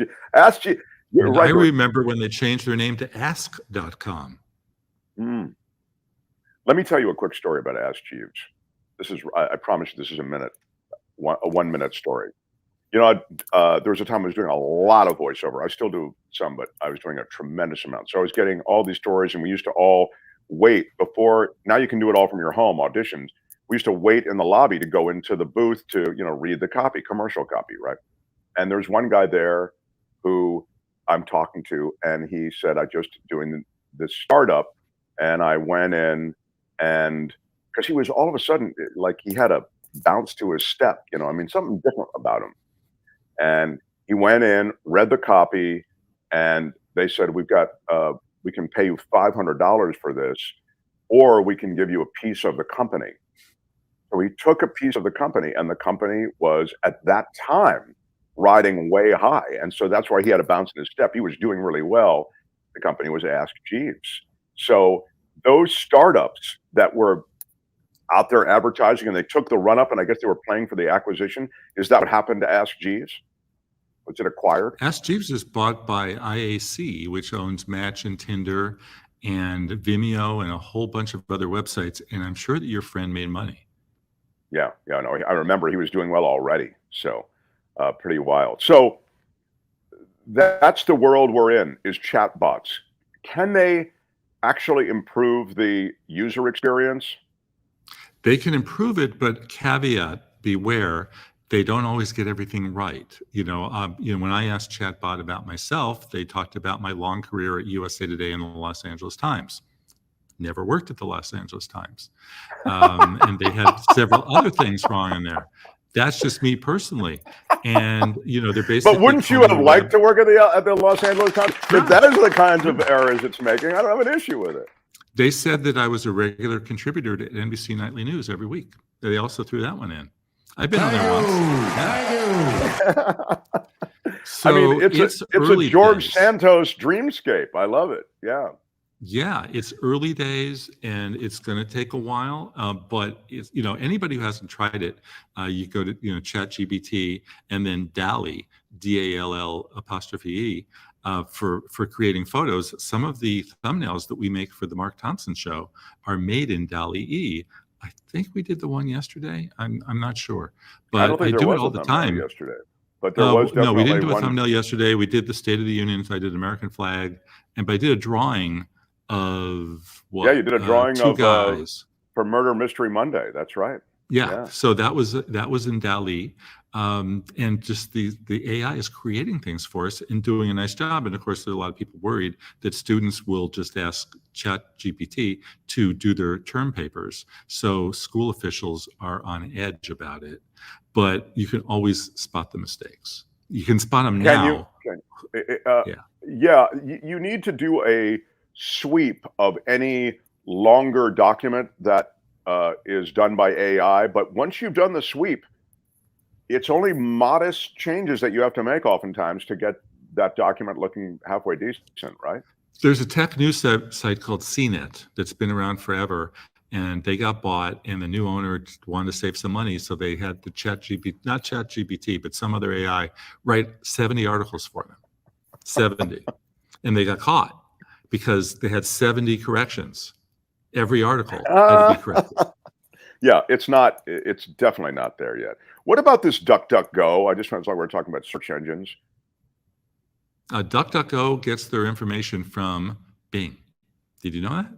Jeeves. I remember when they changed their name to ask.com. Let me tell you a quick story about Ask Jeeves. This is, I promise you, this is a 1 minute story. There was a time I was doing a lot of voiceover. I still do some, but I was doing a tremendous amount. So I was getting all these stories, and we used to all wait before. Now you can do it all from your home, auditions. We used to wait in the lobby to go into the booth to, read the copy, commercial copy, right? And there's one guy there who I'm talking to, and he said, I just doing this startup, and I went in, and because he was all of a sudden, like he had a bounce to his step, something different about him. And he went in, read the copy, and they said, we can pay you $500 for this, or we can give you a piece of the company. So he took a piece of the company, and the company was at that time riding way high. And so that's why he had a bounce in his step. He was doing really well. The company was Ask Jeeves. So those startups that were out there advertising, and they took the run up, and I guess they were playing for the acquisition. Is that what happened to Ask Jeeves? Was it acquired? Ask Jeeves is bought by IAC, which owns Match and Tinder and Vimeo and a whole bunch of other websites. And I'm sure that your friend made money. Yeah, no, I remember he was doing well already. So pretty wild. So that's the world we're in, is chatbots. Can they actually improve the user experience? They can improve it, but caveat, beware, they don't always get everything right. When I asked ChatBot about myself, they talked about my long career at USA Today and the Los Angeles Times. Never worked at the Los Angeles Times. And they had several other things wrong in there. That's just me personally. And, they're basically. But wouldn't you have liked to work at the Los Angeles Times? If that is the kinds of errors it's making, I don't have an issue with it. They said that I was a regular contributor to NBC Nightly News every week. They also threw that one in. I've been on there once. So I mean, it's a George Santos dreamscape. I love it. Yeah. Yeah, it's early days, and it's going to take a while. But it's, anybody who hasn't tried it, you go to ChatGPT and then DALL-E, DALL''E, for creating photos. Some of the thumbnails that we make for the Mark Thompson Show are made in DALL-E. I think we did the one yesterday. I'm not sure, but I do it all the time. Yesterday, but there was no, we didn't do a thumbnail yesterday. We did the State of the Union. So I did American flag, but I did a drawing of what? Yeah, you did a drawing two of guys for Murder Mystery Monday. That's right. Yeah. So that was in DALL-E, and just the AI is creating things for us and doing a nice job. And of course, there are a lot of people worried that students will just ask ChatGPT to do their term papers. So school officials are on edge about it, but you can always spot the mistakes. You can spot them now. You need to do a sweep of any longer document that is done by AI, but once you've done the sweep, it's only modest changes that you have to make oftentimes to get that document looking halfway decent, right? There's a tech news site called CNET that's been around forever, and they got bought, and the new owner wanted to save some money, so they had the not ChatGPT, but some other AI write 70 articles for them, 70, and they got caught because they had 70 corrections. Every article had to be corrected. Yeah, it's not. It's definitely not there yet. What about this DuckDuckGo? I just want to talk. We're talking about search engines. DuckDuckGo gets their information from Bing. Did you know that?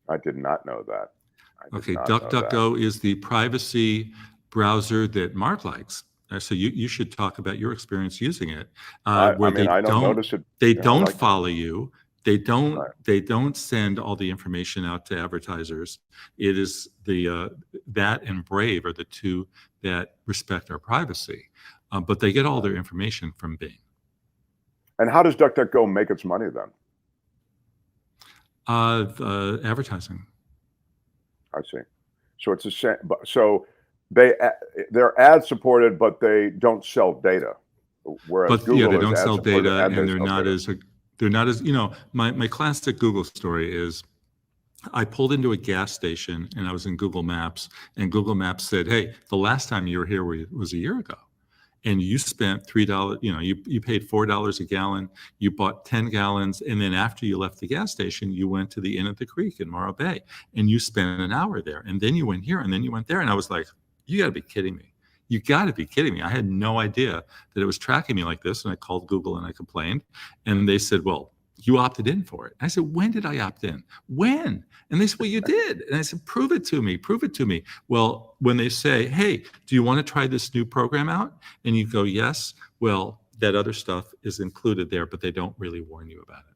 I did not know that. Okay, DuckDuckGo is the privacy browser that Mark likes. So you should talk about your experience using it, where I don't notice it. They don't follow you. They don't send all the information out to advertisers. It is that and Brave are the two that respect our privacy, but they get all their information from Bing. And how does DuckDuckGo make its money then? Advertising. I see. So it's so they're ad supported, but they don't sell data. Whereas Google they don't sell ad-supported, data, and and they're not as my classic Google story is I pulled into a gas station and I was in Google Maps, and Google Maps said, "Hey, the last time you were here was a year ago. And you spent $3, you paid $4 a gallon, you bought 10 gallons, and then after you left the gas station, you went to the Inn at the Creek in Morro Bay, and you spent an hour there, and then you went here, and then you went there." And I was like, you got to be kidding me. You got to be kidding me. I had no idea that it was tracking me like this, and I called Google and I complained, and they said, "Well, you opted in for it." I said, "When did I opt in? When?" And they said, "Well, you did." And I said, "Prove it to me. Prove it to me." Well, when they say, "Hey, do you want to try this new program out?" and you go, "Yes," well, that other stuff is included there, but they don't really warn you about it.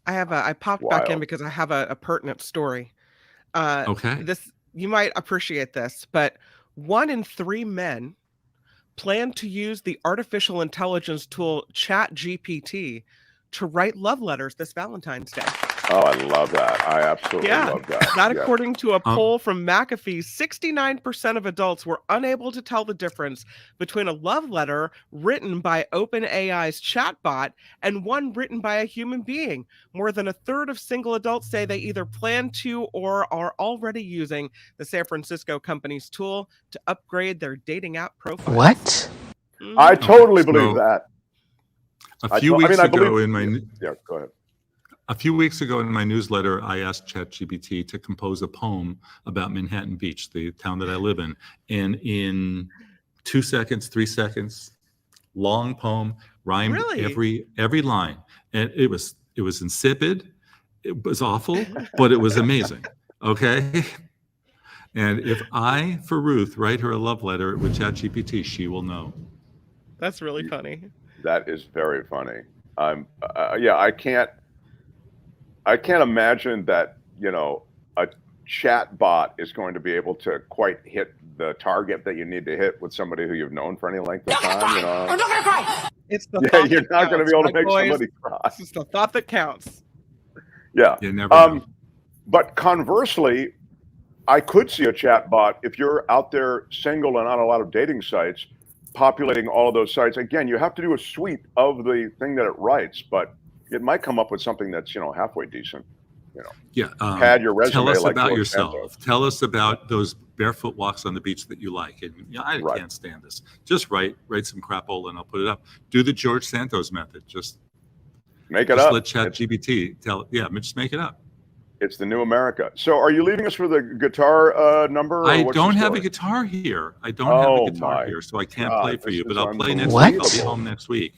I popped back in because I have a pertinent story. Okay. You might appreciate this, but 1 in 3 men plan to use the artificial intelligence tool ChatGPT to write love letters this Valentine's Day. Oh, I love that. I absolutely love that. That according to a poll from McAfee, 69% of adults were unable to tell the difference between a love letter written by OpenAI's ChatBot and one written by a human being. More than a third of single adults say they either plan to or are already using the San Francisco company's tool to upgrade their dating app profile. What? I totally believe that. A few weeks ago in my go ahead. A few weeks ago in my newsletter, I asked ChatGPT to compose a poem about Manhattan Beach, the town that I live in. And in 2 seconds, 3 seconds, long poem, rhymed every line. And it was insipid. It was awful, but it was amazing. Okay. And if I, for Ruth, write her a love letter with ChatGPT, she will know. That's really funny. That is very funny. I can't imagine that, a chat bot is going to be able to quite hit the target that you need to hit with somebody who you've known for any length of time. I'm not gonna cry. It's the thought you're not going to be able to make boys. somebody cry. It's just the thought that counts. Yeah. You never know. But conversely, I could see a chat bot if you're out there single and on a lot of dating sites, populating all of those sites. Again, you have to do a sweep of the thing that it writes, but it might come up with something that's halfway decent. Pad your resume. Tell us like about George yourself. Santos. Tell us about those barefoot walks on the beach that you like. And I can't stand this. Just write some crapola and I'll put it up. Do the George Santos method. Just make it up. Let ChatGPT tell. Yeah, just make it up. It's the new America. So, are you leaving us for the guitar number? I don't have a guitar here. So I can't play for you. But I'll play next week. I'll be home next week.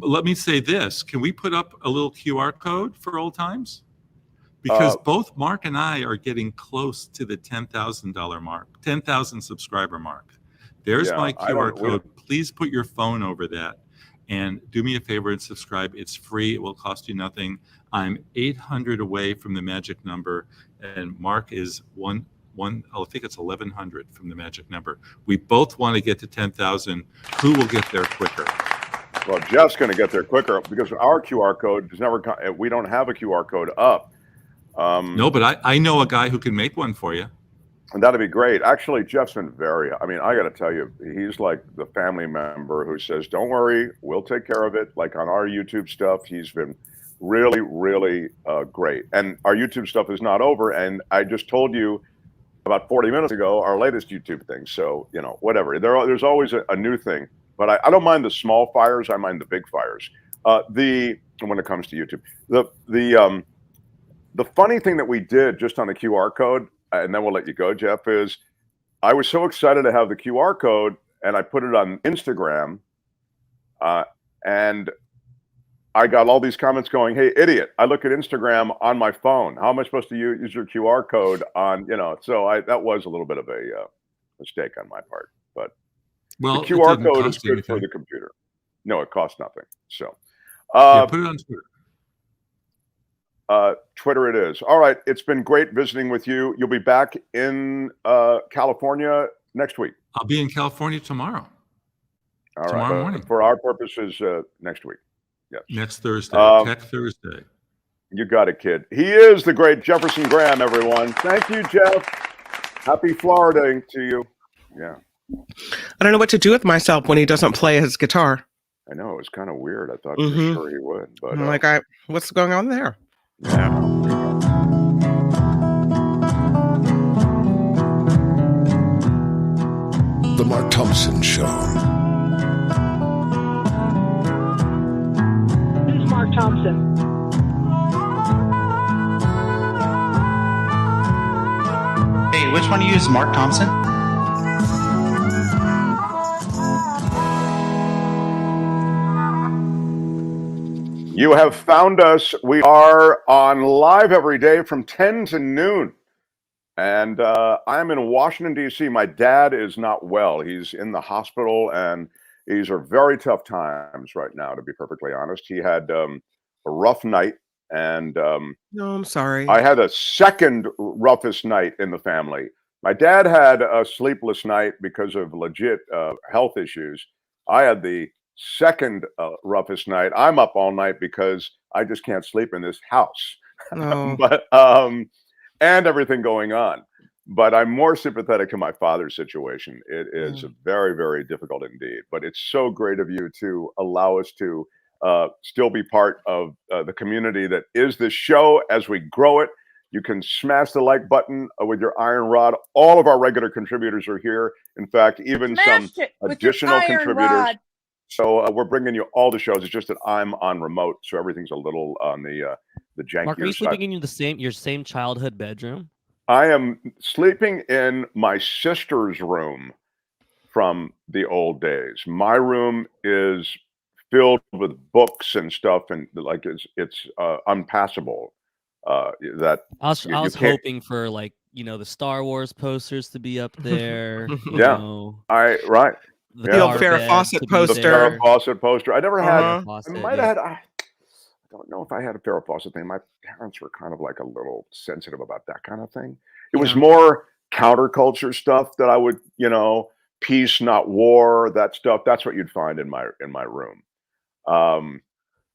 Let me say this. Can we put up a little QR code for old times? Because both Mark and I are getting close to the $10,000 mark, 10,000 subscriber mark. There's my QR code. Please put your phone over that and do me a favor and subscribe. It's free. It will cost you nothing. I'm 800 away from the magic number, and Mark is I think it's 1,100 from the magic number. We both want to get to 10,000. Who will get there quicker? Well, Jeff's going to get there quicker because our QR code does never. We don't have a QR code up. No, but I know a guy who can make one for you. And that'd be great. Actually, Jeff's been I got to tell you, he's like the family member who says, "Don't worry, we'll take care of it." Like on our YouTube stuff, he's been really, really great. And our YouTube stuff is not over. And I just told you about 40 minutes ago our latest YouTube thing. So whatever. There's always a new thing. But I don't mind the small fires. I mind the big fires. When it comes to YouTube, the funny thing that we did just on the QR code, and then we'll let you go, Jeff, is I was so excited to have the QR code, and I put it on Instagram, and I got all these comments going, "Hey, idiot! I look at Instagram on my phone. How am I supposed to use your QR code on?" So that was a little bit of a mistake on my part, but well, the QR code is good anything for the computer. No, it costs nothing. So, put it on Twitter. Twitter it is. All right, it's been great visiting with you. You'll be back in California next week. I'll be in California tomorrow. All right, tomorrow morning. For our purposes, next week. Yes. Next Thursday, Tech Thursday. You got it, kid. He is the great Jefferson Graham, everyone. Thank you, Jeff. Happy Florida to you. Yeah. I don't know what to do with myself when he doesn't play his guitar. I know, it was kind of weird. I thought for sure he would. But I'm like, what's going on there? Yeah. The Mark Thompson Show. Who's Mark Thompson? Hey, which one of you is Mark Thompson? You have found us. We are on live every day from 10 to noon. And I'm in Washington, D.C. My dad is not well. He's in the hospital, and these are very tough times right now, to be perfectly honest. He had a rough night, and no, I'm sorry. I had a second roughest night in the family. My dad had a sleepless night because of legit health issues. I had the second roughest night. I'm up all night because I just can't sleep in this house. No. But and everything going on. But I'm more sympathetic to my father's situation. It is very, very difficult indeed. But it's so great of you to allow us to still be part of the community that is this show as we grow it. You can smash the like button with your iron rod. All of our regular contributors are here. In fact, even some additional contributors. So we're bringing you all the shows. It's just that I'm on remote, so everything's a little on the jankier Mark, are you side. sleeping in your same childhood bedroom? I am sleeping in my sister's room from the old days. My room is filled with books and stuff, and like it's unpassable. That I was hoping for the Star Wars posters to be up there. Yeah, right. The Farrah Fawcett poster. The Farrah Fawcett poster. I never had. I might have had. I don't know if I had a Farrah Fawcett thing. My parents were kind of like a little sensitive about that kind of thing. It was more counterculture stuff that I would, peace, not war, that stuff. That's what you'd find in my room.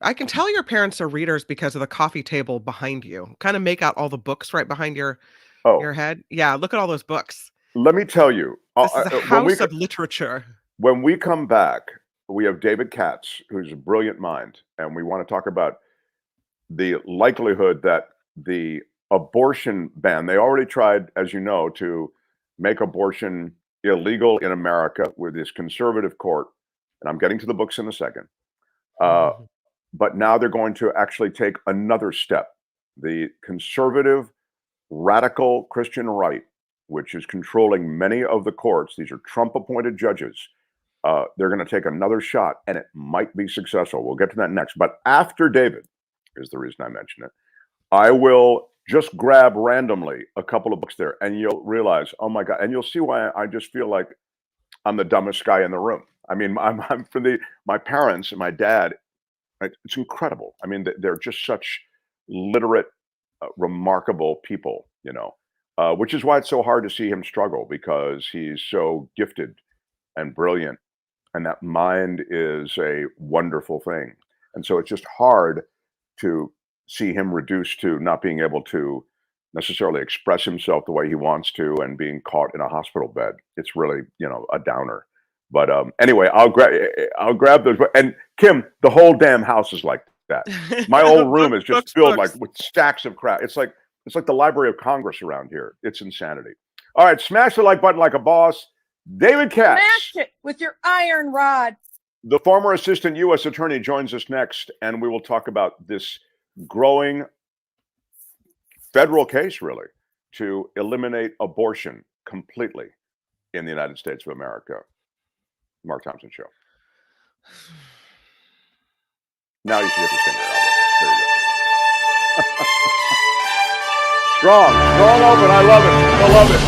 I can tell your parents are readers because of the coffee table behind you. Kind of make out all the books right behind your head. Yeah, look at all those books. Let me tell you. This is a house of literature. When we come back, we have David Katz, who's a brilliant mind, and we want to talk about the likelihood that the abortion ban, they already tried, as you know, to make abortion illegal in America with this conservative court, and I'm getting to the books in a second. But now they're going to actually take another step. The conservative, radical Christian right, which is controlling many of the courts, these are Trump-appointed judges, they're going to take another shot, and it might be successful. We'll get to that next. But after David, is the reason I mention it, I will just grab randomly a couple of books there, and you'll realize, oh my God, and you'll see why I just feel like I'm the dumbest guy in the room. I mean, I'm from my parents and my dad. It's incredible. I mean, they're just such literate, remarkable people, which is why it's so hard to see him struggle, because he's so gifted and brilliant, and that mind is a wonderful thing. And so it's just hard to see him reduced to not being able to necessarily express himself the way he wants to and being caught in a hospital bed. It's really, a downer. But anyway, I'll grab those. And Kim, the whole damn house is like that. My old room is just filled with stacks of crap. It's like the Library of Congress around here. It's insanity. All right, smash the like button like a boss. David Katz. Smash it with your iron rod. The former assistant U.S. attorney joins us next, and we will talk about this growing federal case, really, to eliminate abortion completely in the United States of America. Mark Thompson Show. Now you should get the singer, Albert. There you go. Strong open. I love it. I love it.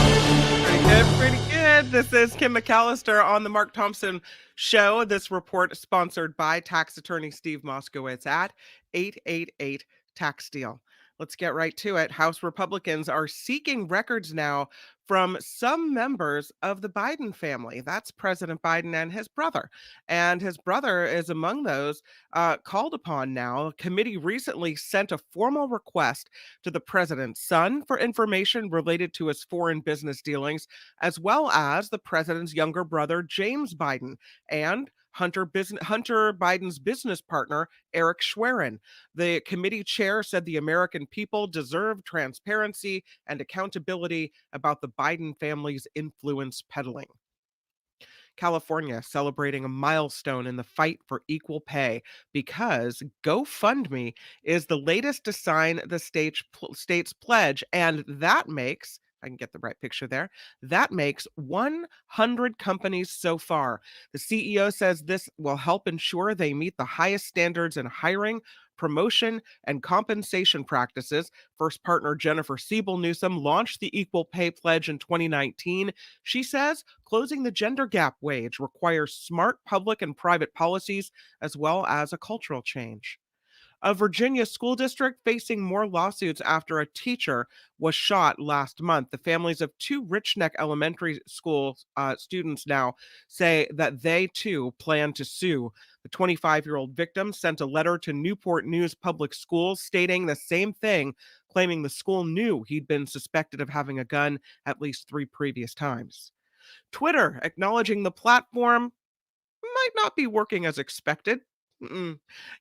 Pretty good. This is Kim McAllister on the Mark Thompson Show. This report sponsored by tax attorney Steve Moskowitz at 888 Tax Deal. Let's get right to it. House Republicans are seeking records now from some members of the Biden family. That's President Biden and his brother. And his brother is among those called upon now. A committee recently sent a formal request to the president's son for information related to his foreign business dealings, as well as the president's younger brother, James Biden, and Hunter Biden's business partner, Eric Schwerin. The committee chair said the American people deserve transparency and accountability about the Biden family's influence peddling. California celebrating a milestone in the fight for equal pay because GoFundMe is the latest to sign the state's pledge, and that makes, I can get the right picture there, that makes 100 companies so far. The CEO says this will help ensure they meet the highest standards in hiring, promotion, and compensation practices. First partner Jennifer Siebel Newsom launched the Equal Pay Pledge in 2019. She says closing the gender gap wage requires smart public and private policies as well as a cultural change. A Virginia school district facing more lawsuits after a teacher was shot last month. The families of two Rich Neck Elementary School students now say that they too plan to sue. The 25-year-old victim sent a letter to Newport News Public Schools stating the same thing, claiming the school knew he'd been suspected of having a gun at least 3 previous times. Twitter acknowledging the platform might not be working as expected.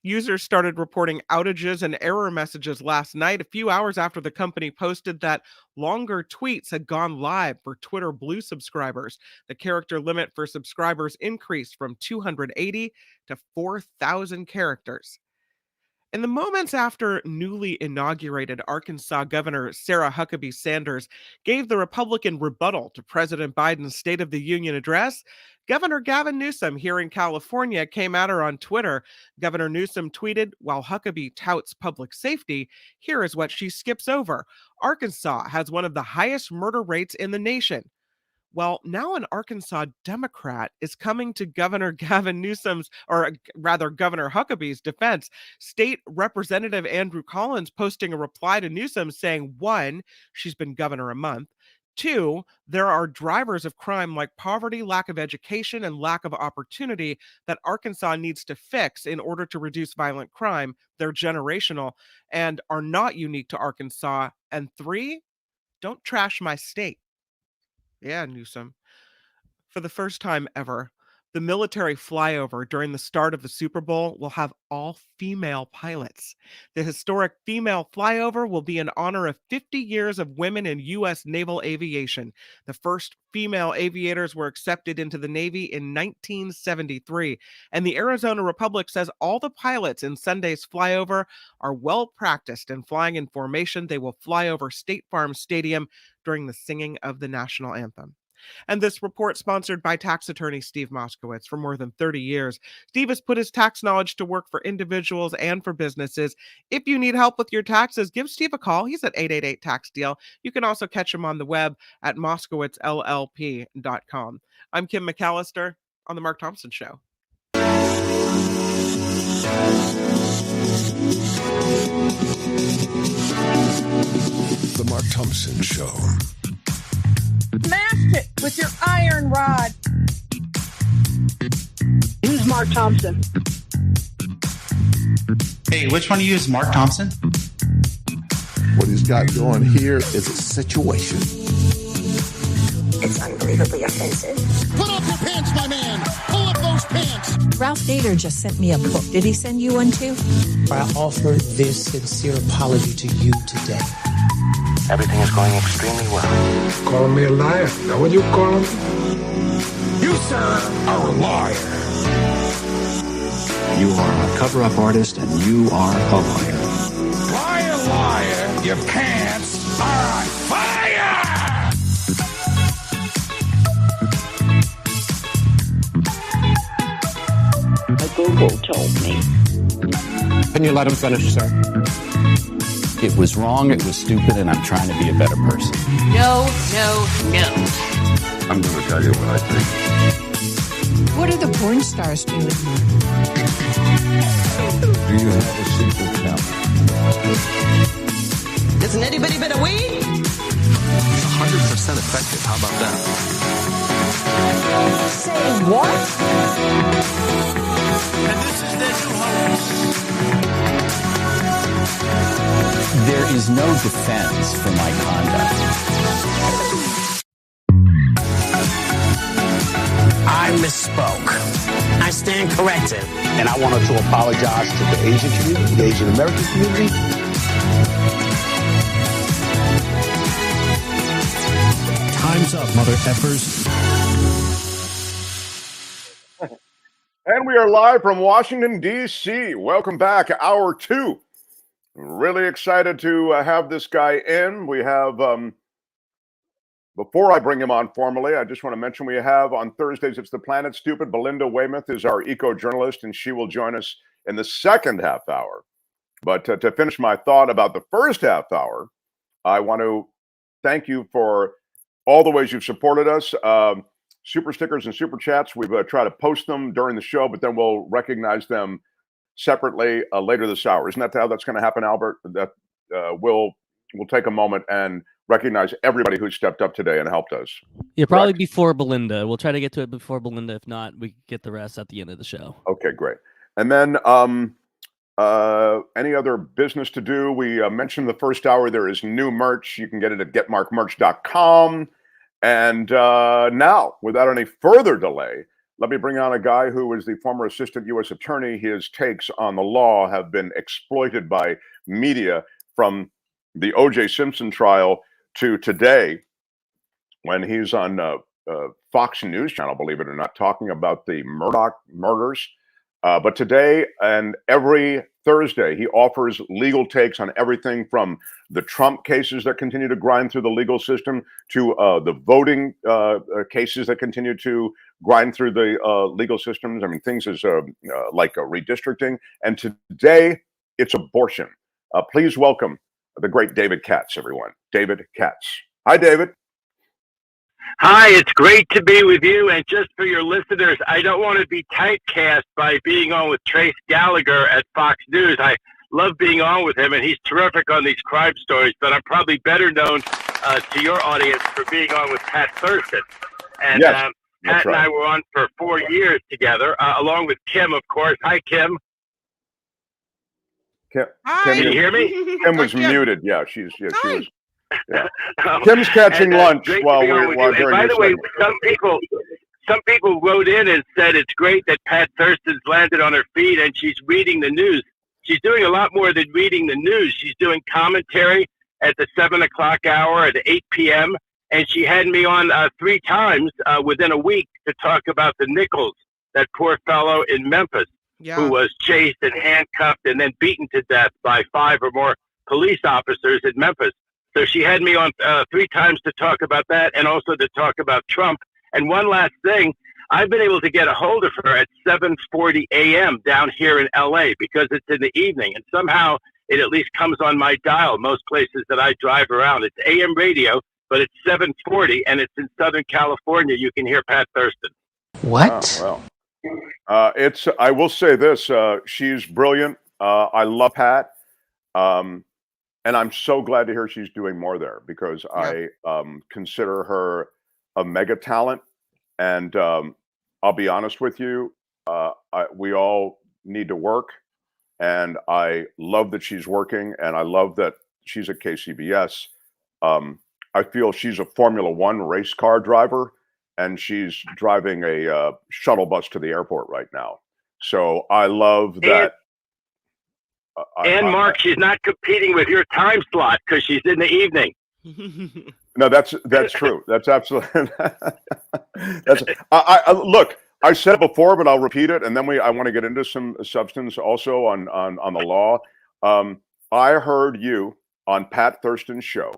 Users started reporting outages and error messages last night, a few hours after the company posted that longer tweets had gone live for Twitter Blue subscribers. The character limit for subscribers increased from 280 to 4,000 characters. In the moments after newly inaugurated Arkansas Governor Sarah Huckabee Sanders gave the Republican rebuttal to President Biden's State of the Union address, Governor Gavin Newsom here in California came at her on Twitter. Governor Newsom tweeted, while Huckabee touts public safety, here is what she skips over. Arkansas has one of the highest murder rates in the nation. Well, now an Arkansas Democrat is coming to Governor Gavin Newsom's, or rather Governor Huckabee's defense. State Representative Andrew Collins posting a reply to Newsom saying, 1, she's been governor a month. 2, there are drivers of crime like poverty, lack of education, and lack of opportunity that Arkansas needs to fix in order to reduce violent crime. They're generational and are not unique to Arkansas. And 3, don't trash my state. Yeah, Newsom. For the first time ever, the military flyover during the start of the Super Bowl will have all female pilots. The historic female flyover will be in honor of 50 years of women in U.S. naval aviation. The first female aviators were accepted into the Navy in 1973, and the Arizona Republic says all the pilots in Sunday's flyover are well practiced in flying in formation. They will fly over State Farm Stadium during the singing of the national anthem. And this report sponsored by tax attorney Steve Moskowitz. For more than 30 years, Steve has put his tax knowledge to work for individuals and for businesses. If you need help with your taxes, give Steve a call. He's at 888 Tax Deal. You can also catch him on the web at moskowitzllp.com. I'm Kim McAllister on The Mark Thompson Show. The Mark Thompson Show. Smash it with your iron rod. Who's Mark Thompson? Hey, which one of you is Mark Thompson? What he's got going here is a situation. It's unbelievably offensive. Put up your pants, my man. Pull up those pants. Ralph Nader just sent me a book. Did he send you one too? I offer this sincere apology to you today. Everything is going extremely well. Call me a liar. Is that what you call him? You, sir, are a liar. You are a cover-up artist, and you are a liar. Liar, liar, your pants are on fire! Google told me. Can you let him finish, sir? It was wrong, it was stupid, and I'm trying to be a better person. No, no, no. I'm going to tell you what I think. What are the porn stars doing? Do you have a secret talent? Does an itty bitty bit of weed? 100% effective. How about that? Say what? And this is their new host. There is no defense for my conduct. I misspoke. I stand corrected. And I wanted to apologize to the Asian community, the Asian American community. Time's up, mother effers. And we are live from Washington, D.C. Welcome back, hour 2. Really excited to have this guy in. We have, before I bring him on formally, I just want to mention we have on Thursdays, It's the Planet Stupid. Belinda Waymouth is our eco-journalist, and she will join us in the second half hour. But to finish my thought about the first half hour, I want to thank you for all the ways you've supported us. Super stickers and super chats. We've tried to post them during the show, but then we'll recognize them separately later this hour. Isn't that how that's going to happen, Albert? That we'll take a moment and recognize everybody who stepped up today and helped us. Yeah, probably before Belinda. We'll try to get to it before Belinda. If not, we get the rest at the end of the show. Okay, great. And then any other business to do? We mentioned the first hour there is new merch. You can get it at getmarkmerch.com. And now, without any further delay, let me bring on a guy who is the former assistant U.S. attorney. His takes on the law have been exploited by media from the O.J. Simpson trial to today, when he's on Fox News Channel, believe it or not, talking about the Murdoch murders. But today and every Thursday, he offers legal takes on everything from the Trump cases that continue to grind through the legal system to the voting cases that continue to grind through the legal systems. I mean, things as like redistricting. And today, it's abortion. Please welcome the great David Katz, everyone. David Katz. Hi, David. Hi, it's great to be with you. And just for your listeners, I don't want to be typecast by being on with Trace Gallagher at Fox News. I love being on with him, and he's terrific on these crime stories. But I'm probably better known to your audience for being on with Pat Thurston. And yes, Pat and I were on for 4 years together, along with Kim, of course. Hi, Kim. Kim, Can you hear me? Kim was muted. Yeah, she was. Yeah. Kim's catching lunch while we're during by the way, segment. some people wrote in and said it's great that Pat Thurston's landed on her feet and she's reading the news. She's doing a lot more than reading the news. She's doing commentary at the 7 o'clock hour at 8 p.m. And she had me on 3 times within a week to talk about the Nichols, that poor fellow in Memphis, who was chased and handcuffed and then beaten to death by 5 or more police officers in Memphis. So she had me on 3 times to talk about that and also to talk about Trump. And one last thing, I've been able to get a hold of her at 7:40 a.m. down here in L.A. because it's in the evening. And somehow it at least comes on my dial most places that I drive around. It's AM radio, but it's 7:40 and it's in Southern California. You can hear Pat Thurston. What? Oh, well, I will say this. She's brilliant. I love Pat. And I'm so glad to hear she's doing more there because I consider her a mega talent. And I'll be honest with you, we all need to work. And I love that she's working. And I love that she's at KCBS. I feel she's a Formula One race car driver. And she's driving a shuttle bus to the airport right now. So I love that. Mark, she's not competing with your time slot because she's in the evening. No, that's true. That's absolutely. Look. I said it before, but I'll repeat it, and then I want to get into some substance also on the law. I heard you on Pat Thurston's show,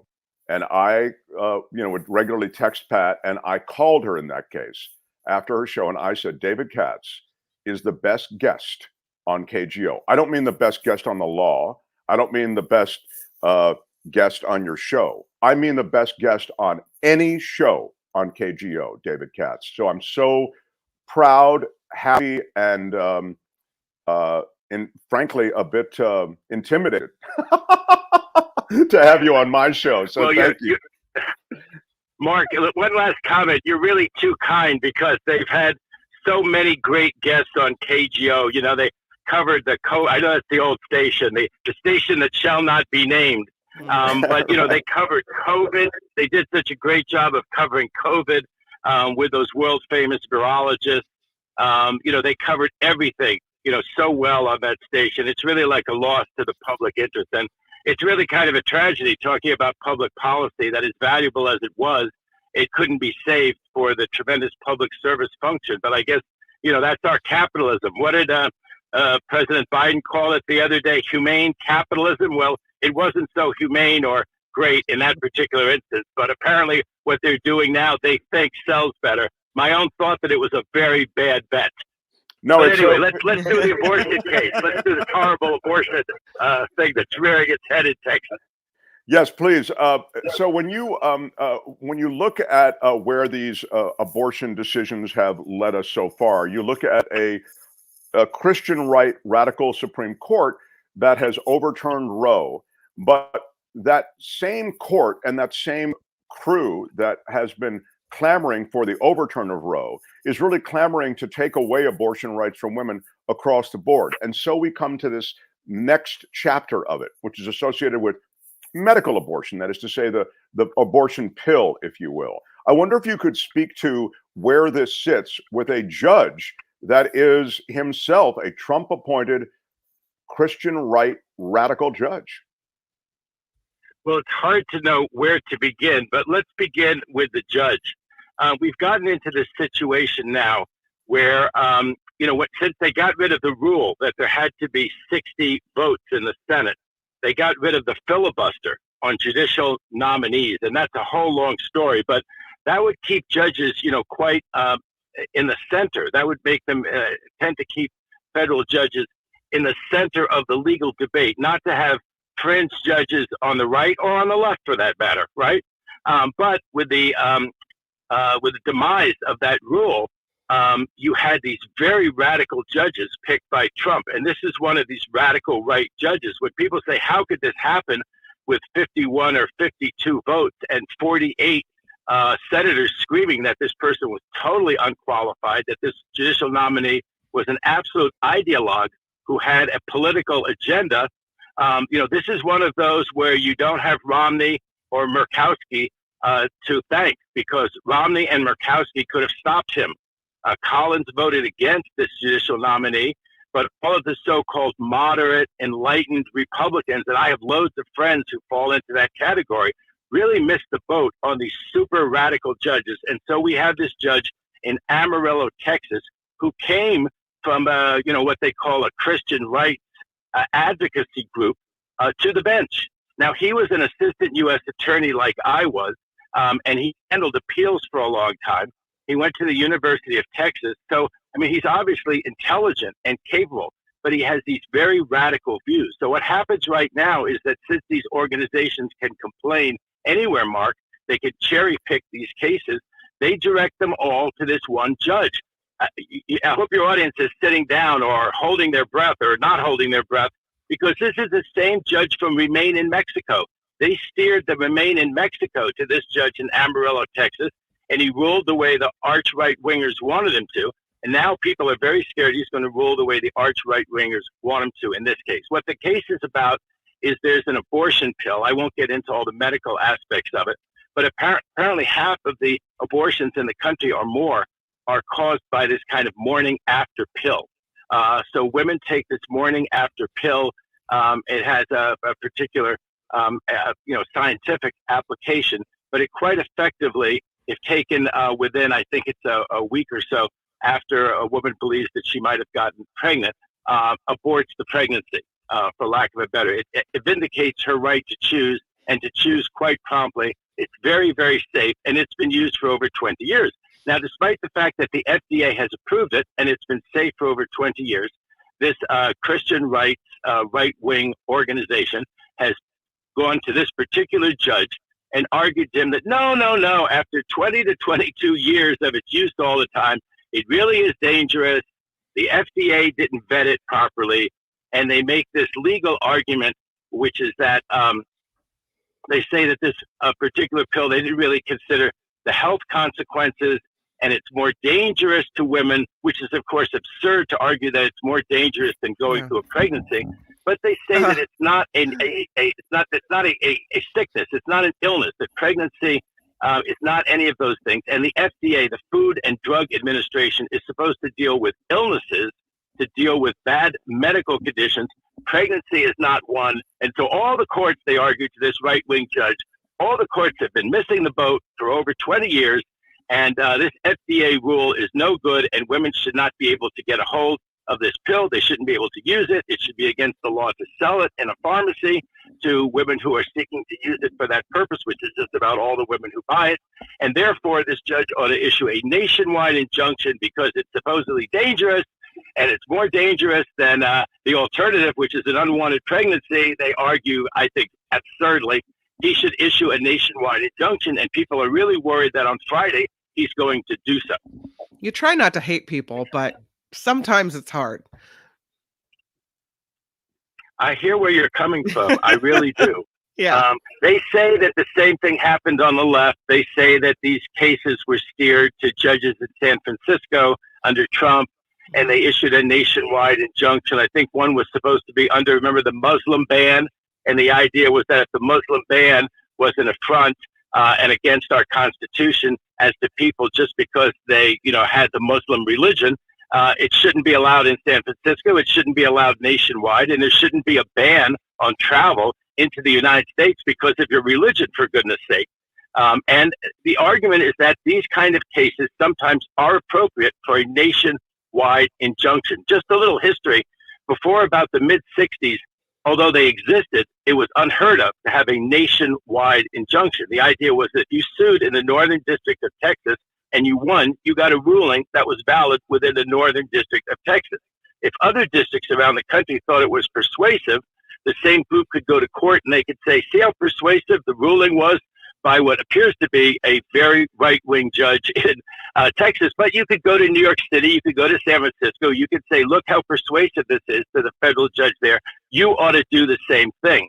and I would regularly text Pat, and I called her in that case after her show, and I said, David Katz is the best guest on KGO. I don't mean the best guest on the law. I don't mean the best guest on your show. I mean the best guest on any show on KGO, David Katz. So I'm so proud, happy, and frankly a bit intimidated to have you on my show. So well, thank you. Mark, one last comment. You're really too kind because they've had so many great guests on KGO. You know, they covered I know it's the old station, the station that shall not be named. But, you know, they covered COVID. They did such a great job of covering COVID with those world famous virologists. You know, they covered everything, you know, so well on that station. It's really like a loss to the public interest. And it's really kind of a tragedy talking about public policy that as valuable as it was, it couldn't be saved for the tremendous public service function. But I guess, you know, that's our capitalism. What did President Biden call it the other day? Humane capitalism? Well, it wasn't so humane or great in that particular instance. But apparently what they're doing now, they think sells better. My own thought that it was a very bad bet. No, but anyway, let's do the abortion case. Let's do the horrible abortion thing that's rearing its head in Texas. Yes, please. So when you look at where these abortion decisions have led us so far, you look at a Christian right radical Supreme Court that has overturned Roe, but that same court and that same crew that has been clamoring for the overturn of Roe is really clamoring to take away abortion rights from women across the board. And so we come to this next chapter of it, which is associated with medical abortion, that is to say, the abortion pill, if you will. I wonder if you could speak to where this sits with a judge that is himself a Trump-appointed Christian right radical judge. Well, it's hard to know where to begin, but let's begin with the judge. We've gotten into this situation now where, you know, since they got rid of the rule that there had to be 60 votes in the Senate, they got rid of the filibuster on judicial nominees. And that's a whole long story, but that would keep judges, you know, quite in the center. That would make them tend to keep federal judges in the center of the legal debate, not to have fringe judges on the right or on the left for that matter, right? But with the demise of that rule, you had these very radical judges picked by Trump. And this is one of these radical right judges. When people say, how could this happen with 51 or 52 votes and 48 senators screaming that this person was totally unqualified, that this judicial nominee was an absolute ideologue who had a political agenda. You know, this is one of those where you don't have Romney or Murkowski to thank, because Romney and Murkowski could have stopped him. Collins voted against this judicial nominee, but all of the so-called moderate, enlightened Republicans, and I have loads of friends who fall into that category, really missed the boat on these super radical judges. And so we have this judge in Amarillo, Texas, who came from, you know, what they call a Christian rights advocacy group to the bench. Now, he was an assistant U.S. attorney like I was, and he handled appeals for a long time. He went to the University of Texas. So, I mean, he's obviously intelligent and capable, but he has these very radical views. So what happens right now is that since these organizations can complain anywhere, Mark, they can cherry pick these cases, they direct them all to this one judge. I hope your audience is sitting down or holding their breath or not holding their breath, because this is the same judge from Remain in Mexico. They steered the Remain in Mexico to this judge in Amarillo, Texas, and he ruled the way the arch right-wingers wanted him to. And now people are very scared he's going to rule the way the arch right-wingers want him to in this case. What the case is about is there's an abortion pill. I won't get into all the medical aspects of it, but apparently half of the abortions in the country or more are caused by this kind of morning after pill. So women take this morning after pill. It has a particular, you know, scientific application, but it quite effectively, if taken within, I think it's a week or so after a woman believes that she might have gotten pregnant, aborts the pregnancy, for lack of a better. It vindicates her right to choose, and to choose quite promptly. It's very, very safe, and it's been used for over 20 years. Now, despite the fact that the FDA has approved it and it's been safe for over 20 years, this Christian rights right-wing organization has gone to this particular judge and argued to him that no, after 20 to 22 years of its use all the time, it really is dangerous. The FDA didn't vet it properly, and they make this legal argument, which is that they say that this particular pill, they didn't really consider the health consequences, and it's more dangerous to women, which is, of course, absurd to argue that it's more dangerous than going through a pregnancy. But they say that it's not a sickness, it's not an illness. That pregnancy is not any of those things. And the FDA, the Food and Drug Administration, is supposed to deal with illnesses, to deal with bad medical conditions. Pregnancy is not one. And so all the courts, they argued to this right-wing judge, all the courts have been missing the boat for over 20 years. And this FDA rule is no good, and women should not be able to get a hold of this pill. They shouldn't be able to use it. It should be against the law to sell it in a pharmacy to women who are seeking to use it for that purpose, which is just about all the women who buy it. And therefore, this judge ought to issue a nationwide injunction because it's supposedly dangerous, and it's more dangerous than the alternative, which is an unwanted pregnancy. They argue, I think, absurdly. He should issue a nationwide injunction, and people are really worried that on Friday he's going to do so. You try not to hate people, but sometimes it's hard. I hear where you're coming from. I really do. Yeah. They say that the same thing happened on the left. They say that these cases were steered to judges in San Francisco under Trump, and they issued a nationwide injunction. I think one was supposed to be under, remember, the Muslim ban, and the idea was that if the Muslim ban was an affront and against our Constitution as to people just because they, had the Muslim religion, it shouldn't be allowed in San Francisco. It shouldn't be allowed nationwide, and there shouldn't be a ban on travel into the United States because of your religion, for goodness sake. And the argument is that these kind of cases sometimes are appropriate for a nationwide injunction. Just a little history. Before about the mid-'60s, although they existed, it was unheard of to have a nationwide injunction. The idea was that you sued in the Northern District of Texas and you won, you got a ruling that was valid within the Northern District of Texas. If other districts around the country thought it was persuasive, the same group could go to court and they could say, see how persuasive the ruling was by what appears to be a very right-wing judge in Texas. But you could go to New York City, you could go to San Francisco, you could say, look how persuasive this is to the federal judge there. You ought to do the same thing.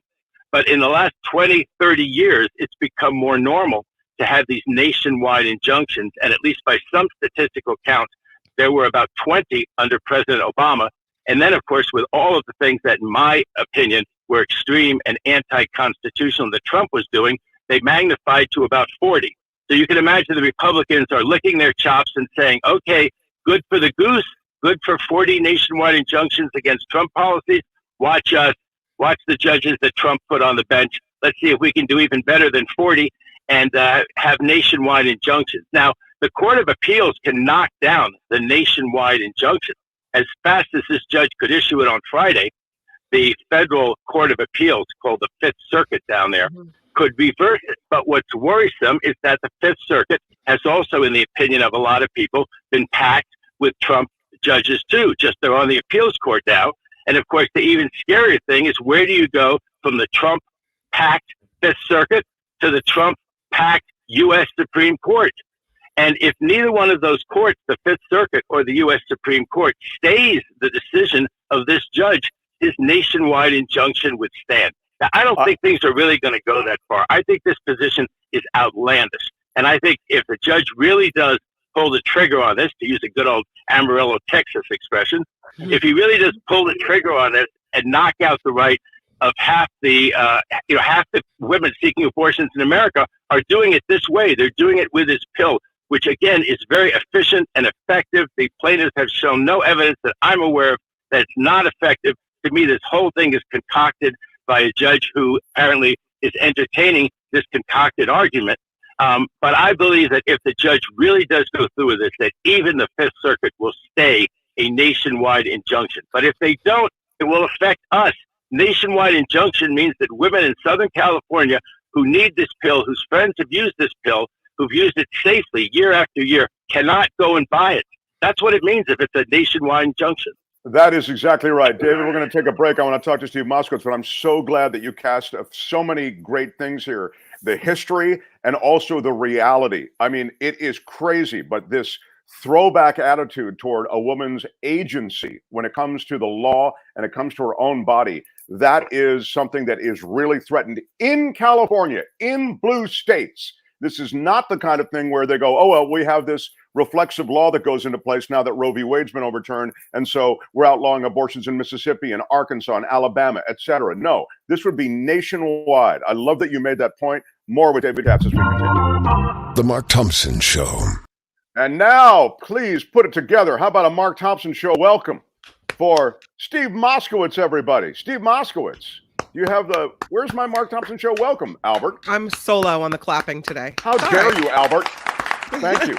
But in the last 20, 30 years, it's become more normal to have these nationwide injunctions. And at least by some statistical count, there were about 20 under President Obama. And then, of course, with all of the things that, in my opinion, were extreme and anti-constitutional that Trump was doing, they magnified to about 40. So you can imagine the Republicans are licking their chops and saying, okay, good for the goose, good for 40 nationwide injunctions against Trump policies. Watch us, watch the judges that Trump put on the bench. Let's see if we can do even better than 40 and have nationwide injunctions. Now, the Court of Appeals can knock down the nationwide injunction as fast as this judge could issue it on Friday. The Federal Court of Appeals, called the Fifth Circuit down there, could reverse it. But what's worrisome is that the Fifth Circuit has also, in the opinion of a lot of people, been packed with Trump judges too. Just they're on the appeals court now. And of course, the even scarier thing is, where do you go from the Trump-packed Fifth Circuit to the Trump-packed U.S. Supreme Court? And if neither one of those courts, the Fifth Circuit or the U.S. Supreme Court, stays the decision of this judge, his nationwide injunction would stand. Now, I don't think things are really going to go that far. I think this position is outlandish. And I think if the judge really does pull the trigger on this, to use a good old Amarillo, Texas expression, if he really does pull the trigger on this and knock out the right of half the women seeking abortions in America are doing it this way. They're doing it with this pill, which again is very efficient and effective. The plaintiffs have shown no evidence that I'm aware of that it's not effective. To me, this whole thing is concocted by a judge who apparently is entertaining this concocted argument. But I believe that if the judge really does go through with this, that even the Fifth Circuit will stay a nationwide injunction. But if they don't, it will affect us. Nationwide injunction means that women in Southern California who need this pill, whose friends have used this pill, who've used it safely year after year cannot go and buy it. That's what it means if it's a nationwide injunction. That is exactly right. David, we're going to take a break. I want to talk to Steve Moskowitz, but I'm so glad that you cast so many great things here. The history and also the reality. I mean, it is crazy, but this throwback attitude toward a woman's agency when it comes to the law and it comes to her own body, that is something that is really threatened in California, in blue states. This is not the kind of thing where they go, oh, well, we have this reflexive law that goes into place now that Roe v. Wade's been overturned, and so we're outlawing abortions in Mississippi and Arkansas and Alabama, et cetera. No, this would be nationwide. I love that you made that point. More with David Katz as we continue. The Mark Thompson Show. And now, please put it together. How about a Mark Thompson Show welcome for Steve Moskowitz, everybody. Steve Moskowitz. You have where's my Mark Thompson Show welcome, Albert? I'm solo on the clapping today. How dare you, Albert? Thank you.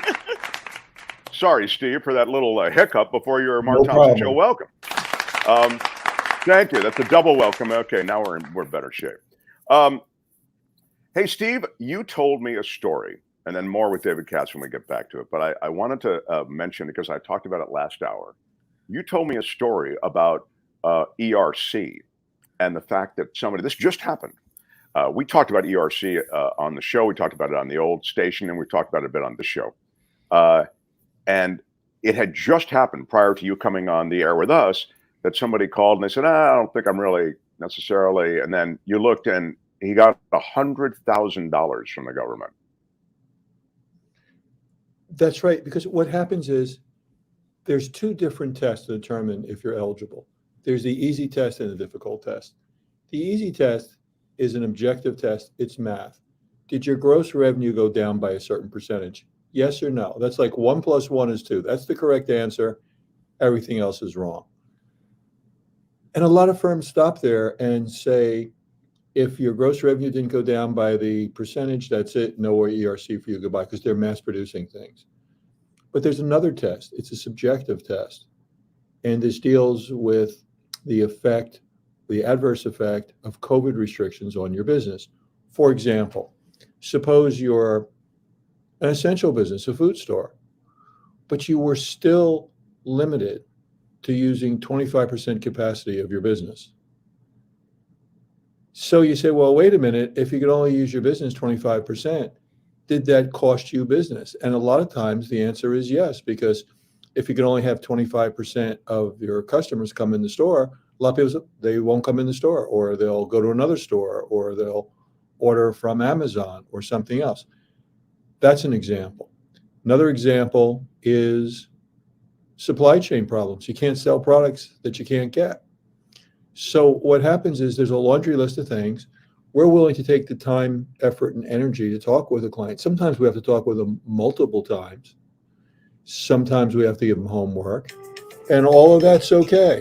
Sorry, Steve, for that little hiccup before your Mark Thompson Show welcome. Thank you. That's a double welcome. Okay, now we're better shape. Hey, Steve, you told me a story, and then more with David Katz when we get back to it. But I wanted to mention, because I talked about it last hour, you told me a story about ERC and the fact that this just happened. We talked about ERC on the show. We talked about it on the old station, and we talked about it a bit on the show. And it had just happened prior to you coming on the air with us that somebody called and they said, I don't think I'm really necessarily. And then you looked and he got $100,000 from the government. That's right. Because what happens is there's two different tests to determine if you're eligible. There's the easy test and the difficult test. The easy test is an objective test. It's math. Did your gross revenue go down by a certain percentage? Yes or no? That's like 1 + 1 is 2. That's the correct answer. Everything else is wrong. And a lot of firms stop there and say, if your gross revenue didn't go down by the percentage, that's it. No more ERC for you. Goodbye, because they're mass producing things. But there's another test. It's a subjective test. And this deals with the effect, the adverse effect of COVID restrictions on your business. For example, suppose you're an essential business, a food store, but you were still limited to using 25% capacity of your business. So you say, well, wait a minute, if you could only use your business 25%, did that cost you business? And a lot of times the answer is yes, because if you can only have 25% of your customers come in the store, a lot of people, they won't come in the store, or they'll go to another store, or they'll order from Amazon or something else. That's an example. Another example is supply chain problems. You can't sell products that you can't get. So what happens is there's a laundry list of things. We're willing to take the time, effort, and energy to talk with a client. Sometimes we have to talk with them multiple times. Sometimes we have to give them homework. And all of that's okay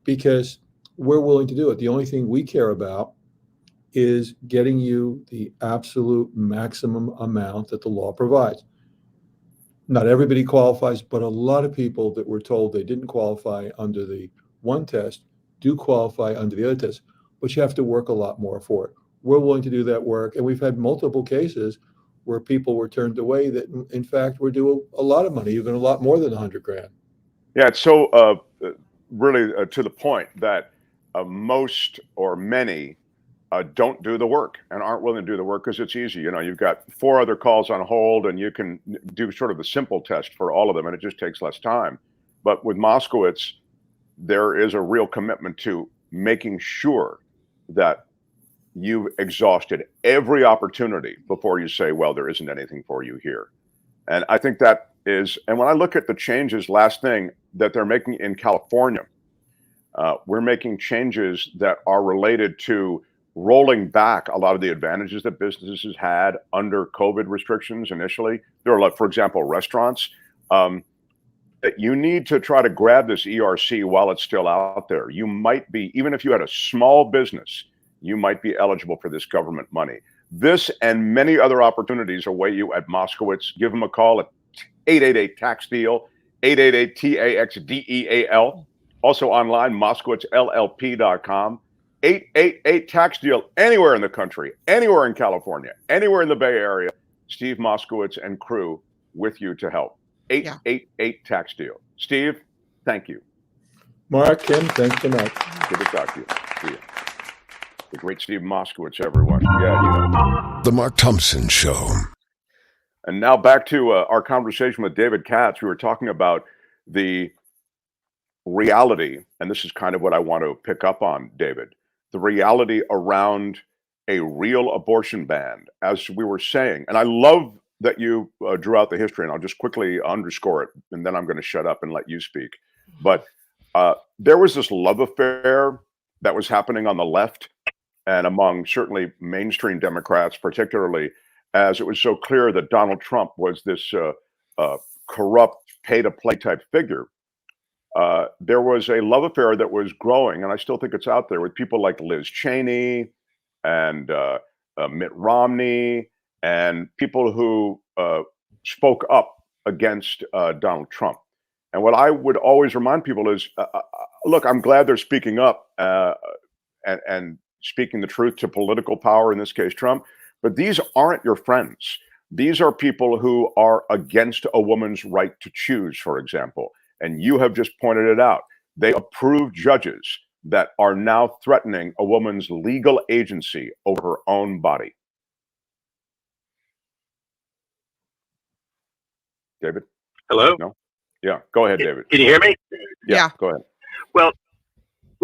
because we're willing to do it. The only thing we care about is getting you the absolute maximum amount that the law provides. Not everybody qualifies, but a lot of people that were told they didn't qualify under the one test do qualify under the other test, but you have to work a lot more for it. We're willing to do that work, and we've had multiple cases where people were turned away that, in fact, were due a lot of money, even a lot more than $100,000. Yeah, it's so really to the point that most or many don't do the work and aren't willing to do the work because it's easy. You know, you've got 4 other calls on hold and you can do sort of the simple test for all of them and it just takes less time. But with Moskowitz, there is a real commitment to making sure that you've exhausted every opportunity before you say, well, there isn't anything for you here. And I think that is, and when I look at the changes, last thing that they're making in California, we're making changes that are related to rolling back a lot of the advantages that businesses had under COVID restrictions initially. There are, like, for example, restaurants that you need to try to grab this ERC while it's still out there. You might be, even if you had a small business, you might be eligible for this government money. This and many other opportunities await you at Moskowitz. Give them a call at 888-TAX-DEAL, 888-TAX-DEAL. Also online, MoskowitzLLP.com. 888-TAX-DEAL, anywhere in the country, anywhere in California, anywhere in the Bay Area. Steve Moskowitz and crew with you to help. 888 tax deal. Steve, thank you. Mark, Kim, thanks so much. Good to talk to you. See you. The great Steve Moskowitz, everyone. Yeah, you know. The Mark Thompson Show. And now back to our conversation with David Katz. We were talking about the reality, and this is kind of what I want to pick up on, David, the reality around a real abortion ban, as we were saying. And I love that you drew out the history, and I'll just quickly underscore it, and then I'm going to shut up and let you speak. But there was this love affair that was happening on the left and among certainly mainstream Democrats, particularly as it was so clear that Donald Trump was this corrupt, pay-to-play type figure. There was a love affair that was growing, and I still think it's out there, with people like Liz Cheney and Mitt Romney and people who spoke up against Donald Trump. And what I would always remind people is, look, I'm glad they're speaking up and speaking the truth to political power, in this case, Trump. But these aren't your friends. These are people who are against a woman's right to choose, for example. And you have just pointed it out. They approve judges that are now threatening a woman's legal agency over her own body. David? Hello? No? Yeah, go ahead, David. Can you hear me? Yeah. Go ahead. Well,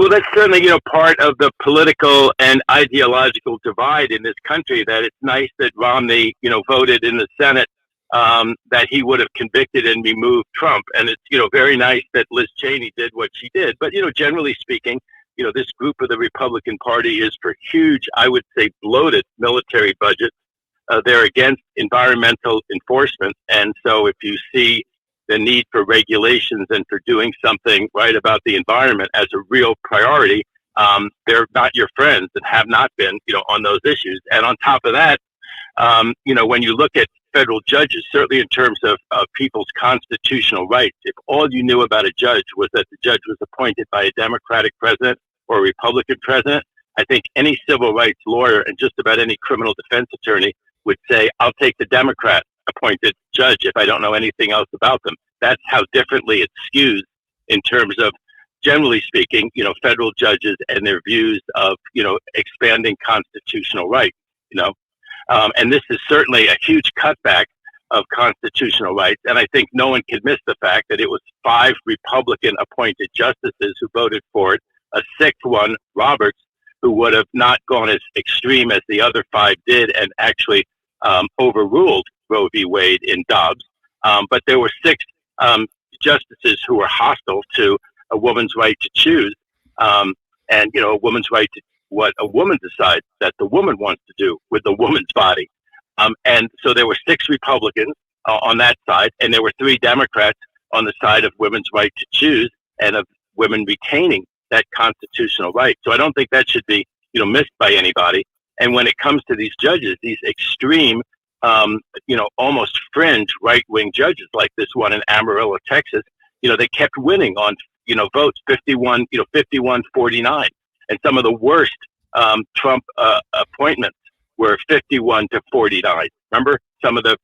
that's certainly, part of the political and ideological divide in this country, that it's nice that Romney, voted in the Senate that he would have convicted and removed Trump. And it's, very nice that Liz Cheney did what she did. But, generally speaking, this group of the Republican Party is for huge, I would say, bloated military budgets. They're against environmental enforcement. And so if you see the need for regulations and for doing something right about the environment as a real priority, they're not your friends and have not been, on those issues. And on top of that, when you look at federal judges, certainly in terms of people's constitutional rights, if all you knew about a judge was that the judge was appointed by a Democratic president or a Republican president, I think any civil rights lawyer and just about any criminal defense attorney would say, I'll take the Democrat appointed judge if I don't know anything else about them. That's how differently it skews in terms of, generally speaking, federal judges and their views of, expanding constitutional rights, and this is certainly a huge cutback of constitutional rights. And I think no one can miss the fact that it was 5 Republican appointed justices who voted for it, a 6th one, Roberts, who would have not gone as extreme as the other 5 did and actually overruled Roe v. Wade in Dobbs. But there were 6 justices who were hostile to a woman's right to choose, and a woman's right to what a woman decides that the woman wants to do with the woman's body. And so there were 6 Republicans on that side, and there were 3 Democrats on the side of women's right to choose and of women retaining that constitutional right. So I don't think that should be, missed by anybody. And when it comes to these judges, these extreme, almost fringe right-wing judges like this one in Amarillo, Texas, they kept winning on, votes 51-49. And some of the worst Trump appointments were 51-49. Remember some of the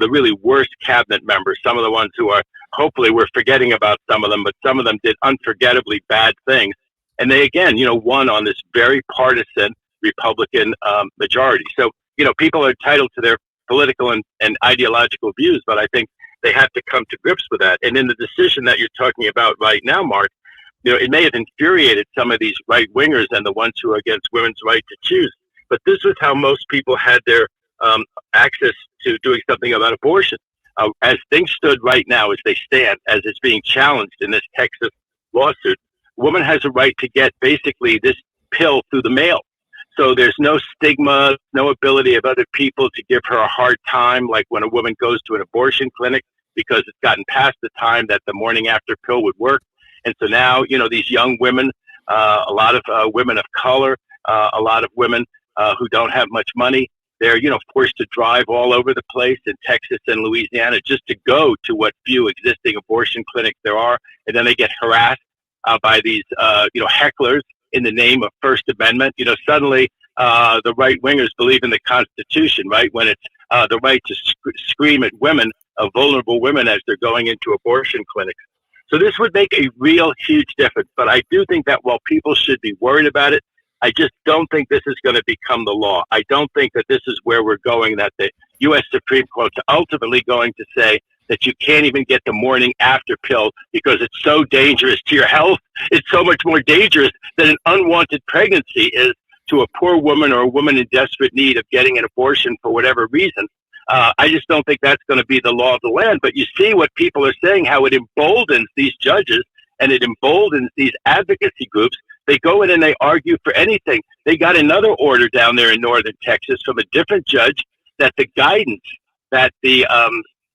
really worst cabinet members, some of the ones who are, hopefully we're forgetting about some of them, but some of them did unforgettably bad things. And they, again, won on this very partisan Republican majority. So, people are entitled to their political and ideological views, but I think they have to come to grips with that. And in the decision that you're talking about right now, Mark, it may have infuriated some of these right-wingers and the ones who are against women's right to choose, but this was how most people had their access to doing something about abortion. As things stood right now, as they stand, as it's being challenged in this Texas lawsuit, a woman has a right to get basically this pill through the mail. So there's no stigma, no ability of other people to give her a hard time, like when a woman goes to an abortion clinic, because it's gotten past the time that the morning after pill would work. And so now, these young women, a lot of women of color, a lot of women who don't have much money, they're, forced to drive all over the place in Texas and Louisiana just to go to what few existing abortion clinics there are. And then they get harassed by these, hecklers in the name of First Amendment. Suddenly the right wingers believe in the Constitution, right? When it's the right to scream at women, vulnerable women, as they're going into abortion clinics. So this would make a real huge difference. But I do think that while people should be worried about it, I just don't think this is going to become the law. I don't think that this is where we're going, that the U.S. Supreme Court is ultimately going to say that you can't even get the morning after pill because it's so dangerous to your health. It's so much more dangerous than an unwanted pregnancy is to a poor woman or a woman in desperate need of getting an abortion for whatever reason. I just don't think that's going to be the law of the land. But you see what people are saying, how it emboldens these judges and it emboldens these advocacy groups. They go in and they argue for anything. They got another order down there in northern Texas from a different judge that the guidance that the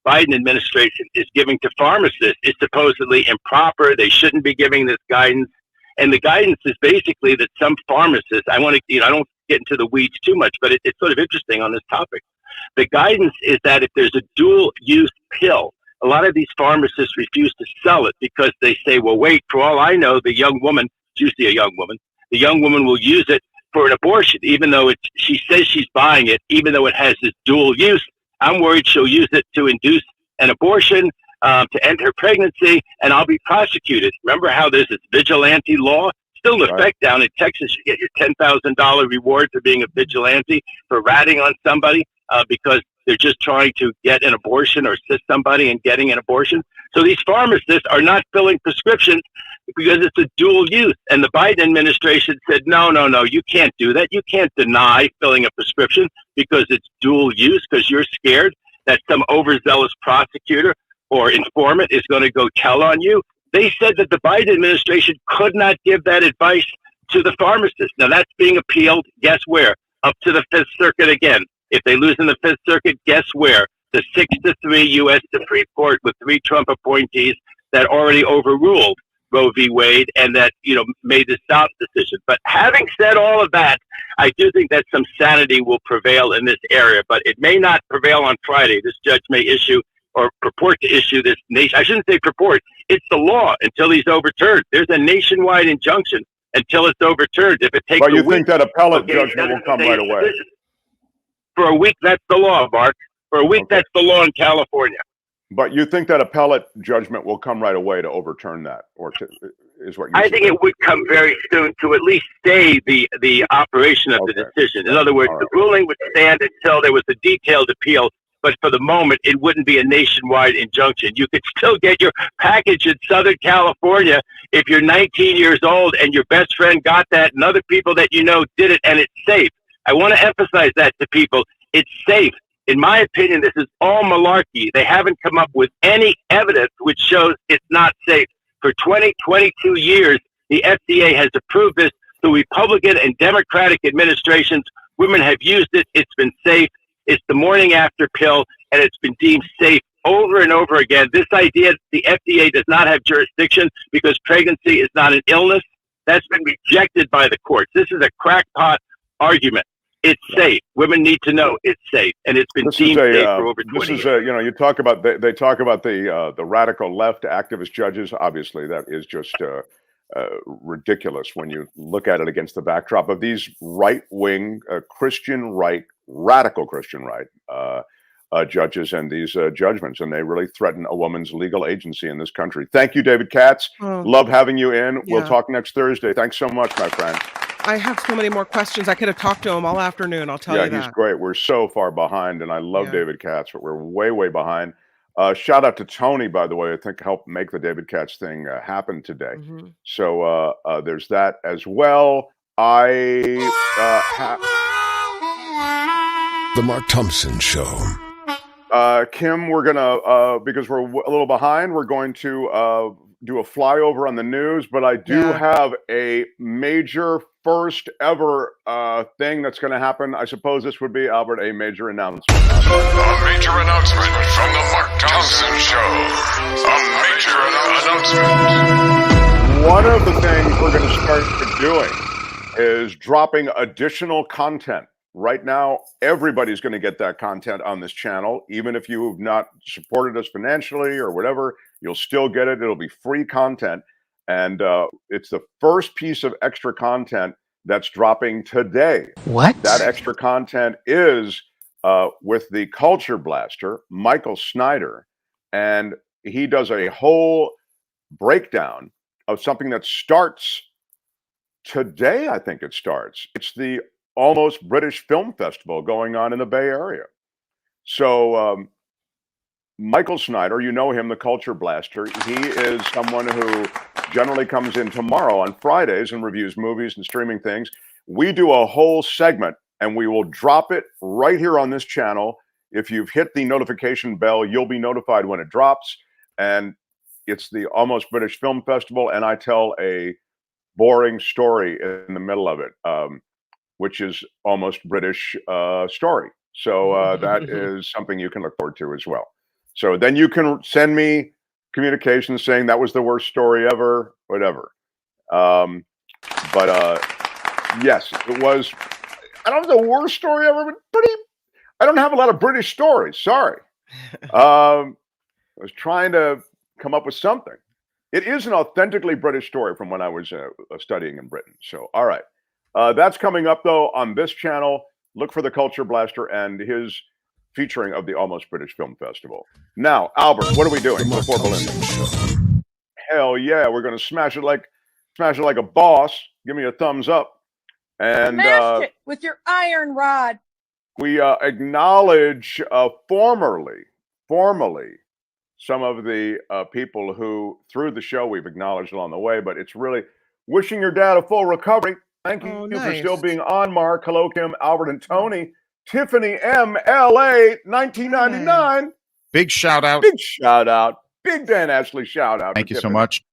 Biden administration is giving to pharmacists is supposedly improper. They shouldn't be giving this guidance. And the guidance is basically that some pharmacists, I don't get into the weeds too much, but it's sort of interesting on this topic. The guidance is that if there's a dual-use pill, a lot of these pharmacists refuse to sell it because they say, well, wait, for all I know, the young woman, it's usually a young woman, the young woman will use it for an abortion, even though she says she's buying it, even though it has this dual use. I'm worried she'll use it to induce an abortion, to end her pregnancy, and I'll be prosecuted. Remember how there's this vigilante law? Still in effect down in Texas. You get your $10,000 reward for being a vigilante, for ratting on somebody because they're just trying to get an abortion or assist somebody in getting an abortion. So these pharmacists are not filling prescriptions because it's a dual use. And the Biden administration said, no, you can't do that. You can't deny filling a prescription because it's dual use, because you're scared that some overzealous prosecutor or informant is going to go tell on you. They said that the Biden administration could not give that advice to the pharmacists. Now that's being appealed, guess where? Up to the Fifth Circuit again. If they lose in the Fifth Circuit, guess where? The 6-3 U.S. Supreme Court with 3 Trump appointees that already overruled Roe v. Wade and that, made the stop decision. But having said all of that, I do think that some sanity will prevail in this area, but it may not prevail on Friday. This judge may issue or purport to issue this nation. I shouldn't say purport. It's the law until he's overturned. There's a nationwide injunction until it's overturned. If it takes but you think that appellate judgment will come right away? For a week, that's the law, Mark. For a week, that's the law in California. But you think that appellate judgment will come right away to overturn that, is what you're saying? I think it would come very soon to at least stay the operation of the decision. In other words, the ruling would stand until there was a detailed appeal. But for the moment, it wouldn't be a nationwide injunction. You could still get your package in Southern California if you're 19 years old and your best friend got that and other people that you know did it, and it's safe. I want to emphasize that to people. It's safe. In my opinion, this is all malarkey. They haven't come up with any evidence which shows it's not safe. For 22 years, the FDA has approved this. The Republican and Democratic administrations, women have used it. It's been safe. It's the morning after pill, and it's been deemed safe over and over again. This idea that the FDA does not have jurisdiction because pregnancy is not an illness, that's been rejected by the courts. This is a crackpot argument. It's safe. Women need to know it's safe, and it's been deemed safe for over 20 years. You talk about they talk about the radical left activist judges. Obviously, that is just ridiculous when you look at it against the backdrop of these right-wing radical Christian right judges and these judgments, and they really threaten a woman's legal agency in this country. Thank you, David Katz. Love having you in. Yeah. We'll talk next Thursday. Thanks so much, my friend. I have so many more questions. I could have talked to him all afternoon. I'll tell you that. Yeah, he's great. We're so far behind, and I love David Katz, but we're way, way behind. Shout out to Tony, by the way. I think helped make the David Katz thing happen today. Mm-hmm. So there's that as well. The Mark Thompson Show. Kim, we're gonna because we're a little behind. We're going to do a flyover on the news, but I do have a major first ever thing that's going to happen. I suppose this would be, Albert, a major announcement. A major announcement from the Mark Thompson Show. A major announcement. One of the things we're going to start doing is dropping additional content. Right now, everybody's going to get that content on this channel. Even if you have not supported us financially or whatever, you'll still get it. It'll be free content. And it's the first piece of extra content that's dropping today. What? That extra content is with the Culture Blaster, Michael Snyder, and he does a whole breakdown of something that starts today. I think it starts. It's the Almost British Film Festival going on in the Bay Area. So Michael Snyder, you know him, the Culture Blaster. He is someone who generally comes in tomorrow on Fridays and reviews movies and streaming things. We do a whole segment and we will drop it right here on this channel. If you've hit the notification bell, you'll be notified when it drops. And it's the Almost British Film Festival, and I tell a boring story in the middle of it, which is almost British story. So that is something you can look forward to as well. So then you can send me communications saying that was the worst story ever, whatever. Yes, it was. I don't have the worst story ever, but pretty. I don't have a lot of British stories. Sorry. I was trying to come up with something. It is an authentically British story from when I was studying in Britain. So, all right. That's coming up, though, on this channel. Look for the Culture Blaster and his featuring of the Almost British Film Festival. Now, Albert, what are we doing before Belinda? Hell yeah, we're going to smash it like a boss. Give me a thumbs up. And Smash it with your iron rod. We acknowledge formally some of the people who, through the show, we've acknowledged along the way, but it's really wishing your dad a full recovery. Thank you for still being on, Mark. Hello, Kim, Albert, and Tony. Tiffany M. L.A. 1999. Big shout out. Big shout out. Big Dan Ashley shout out. Thank you so much.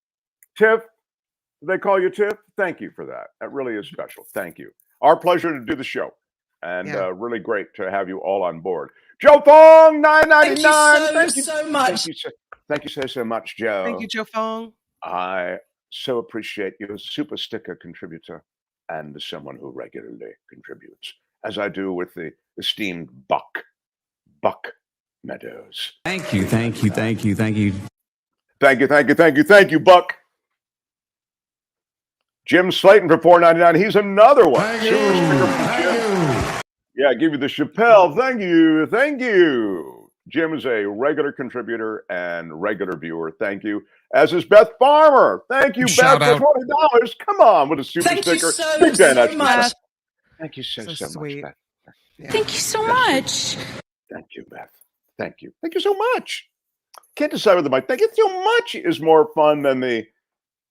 Tiff, they call you Tiff? Thank you for that. That really is special. Thank you. Our pleasure to do the show. And really great to have you all on board. Joe Fong, $9.99. Thank you so much. Thank you so much, Joe. Thank you, Joe Fong. I so appreciate you as a super sticker contributor and someone who regularly contributes, as I do with the esteemed Buck Meadows. Thank you, Buck. Jim Slayton for $4.99. He's another one. Thank you. Yeah, give you the Chappelle. Thank you. Jim is a regular contributor and regular viewer. Thank you. As is Beth Farmer. Thank you, Beth, for $20. Come on, with a super sticker. Thank you so much. Thank you so sweet. much, Beth. Yeah. Thank you so much. Thank you, Beth. Thank you. Thank you so much. Can't decide whether my thank you so much is more fun than the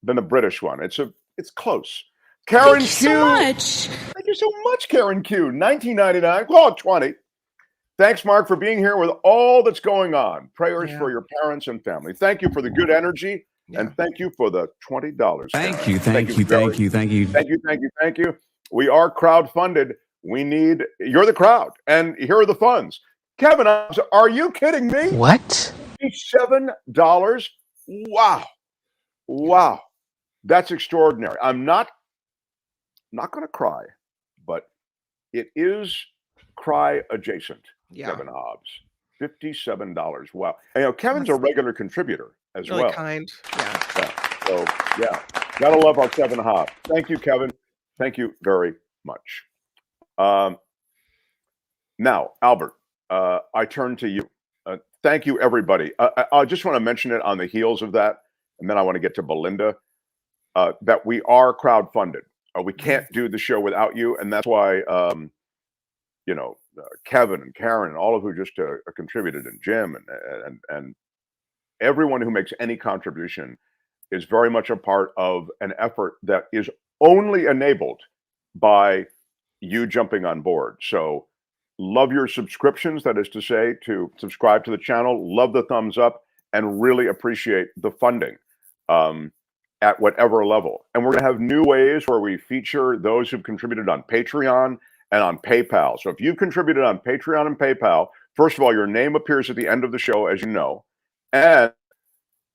British one. It's close. Karen Q. So much. Thank you so much, Karen Q. $19.99. Call it $20. Thanks, Mark, for being here with all that's going on. Prayers for your parents and family. Thank you for the good energy, and thank you for the $20. Thank you. We are crowd-funded. You're the crowd, and here are the funds. Kevin, are you kidding me? What? $7. Wow. That's extraordinary. I'm not going to cry, but it is cry adjacent. Kevin Hobbs, $57. Wow. And, Kevin's a regular contributor as really well. Kind. So gotta love our Kevin Hobbs. Thank you, Kevin. Thank you very much. Now, Albert, I turn to you. Thank you, everybody. I just want to mention it on the heels of that, and then I want to get to Belinda, that we are crowdfunded. We can't do the show without you, and that's why, Kevin and Karen and all of who just contributed, and Jim and everyone who makes any contribution is very much a part of an effort that is only enabled by you jumping on board. So love your subscriptions, that is to say, to subscribe to the channel, love the thumbs up, and really appreciate the funding at whatever level. And we're going to have new ways where we feature those who've contributed on Patreon and on PayPal. So if you've contributed on Patreon and PayPal, first of all, your name appears at the end of the show, as you know. And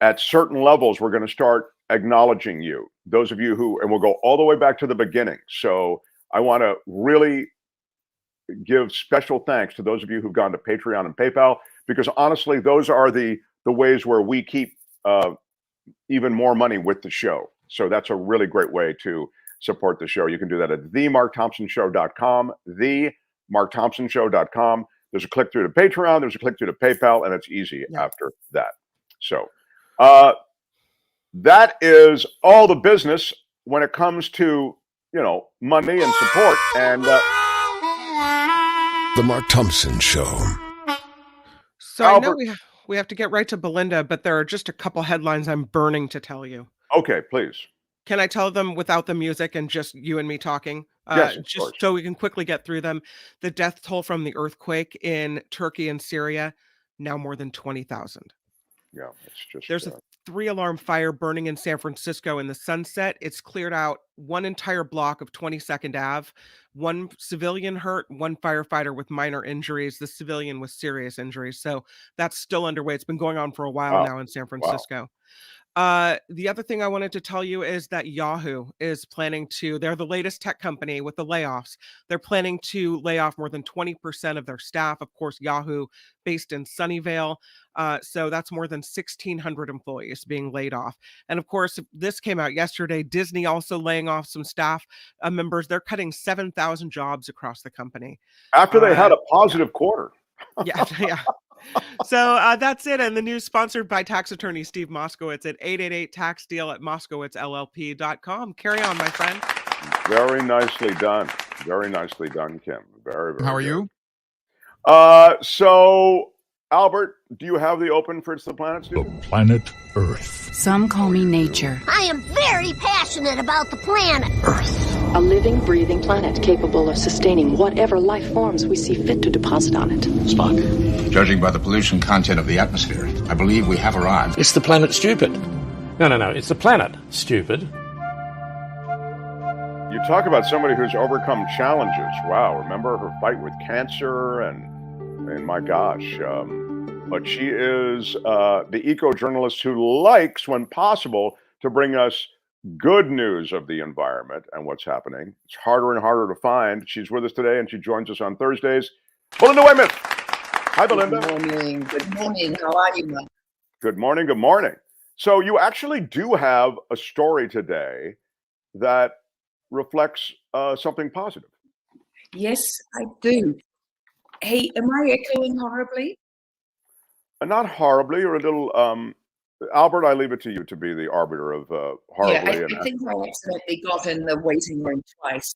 at certain levels, we're going to start acknowledging you. Those of you who, and we'll go all the way back to the beginning. So I want to really give special thanks to those of you who've gone to Patreon and PayPal, because honestly, those are the ways where we keep even more money with the show. So that's a really great way to support the show. You can do that at themarkthompsonshow.com, themarkthompsonshow.com. There's a click through to Patreon. There's a click through to PayPal, and it's easy after that. So that is all the business when it comes to, money and support. And The Mark Thompson Show. So Albert, I know we have to get right to Belinda, but there are just a couple headlines I'm burning to tell you. Okay, please. Can I tell them without the music and just you and me talking? Yes, of just course. So we can quickly get through them. The death toll from the earthquake in Turkey and Syria, now more than 20,000. Yeah, it's just... There's a 3-alarm fire burning in San Francisco in the Sunset. It's cleared out one entire block of 22nd Ave. One civilian hurt, one firefighter with minor injuries. The civilian with serious injuries. So that's still underway. It's been going on for a while now in San Francisco. Wow. The other thing I wanted to tell you is that Yahoo is planning to, they're the latest tech company with the layoffs. They're planning to lay off more than 20% of their staff. Of course, Yahoo based in Sunnyvale. So that's more than 1,600 employees being laid off. And of course, this came out yesterday. Disney also laying off some staff members. They're cutting 7,000 jobs across the company. After they had a positive quarter. Yeah. So that's it. And the news sponsored by tax attorney Steve Moskowitz at 888-TAX-DEAL at moskowitzllp.com. Carry on, my friend. Very nicely done. Very nicely done, Kim. Very, very How are good. you? So, Albert, do you have the open for It's the Planet, Steve? The planet Earth. Some call me nature. I am very passionate about the planet. Earth. A living, breathing planet capable of sustaining whatever life forms we see fit to deposit on it. Spock, judging by the pollution content of the atmosphere, I believe we have arrived. It's the planet, stupid. No. It's the planet, stupid. You talk about somebody who's overcome challenges. Wow, remember her fight with cancer and my gosh. But she is the eco-journalist who likes, when possible, to bring us good news of the environment and what's happening. It's harder and harder to find. She's with us today, and she joins us on Thursdays. Belinda Waymouth. Hi, Belinda. Good morning. Good morning. How are you, Mark? Good morning. Good morning. So you actually do have a story today that reflects something positive. Yes, I do. Hey, am I echoing horribly? Not horribly. You're a little... Albert, I leave it to you to be the arbiter of horribly. Yeah, I think I accidentally got in the waiting room twice.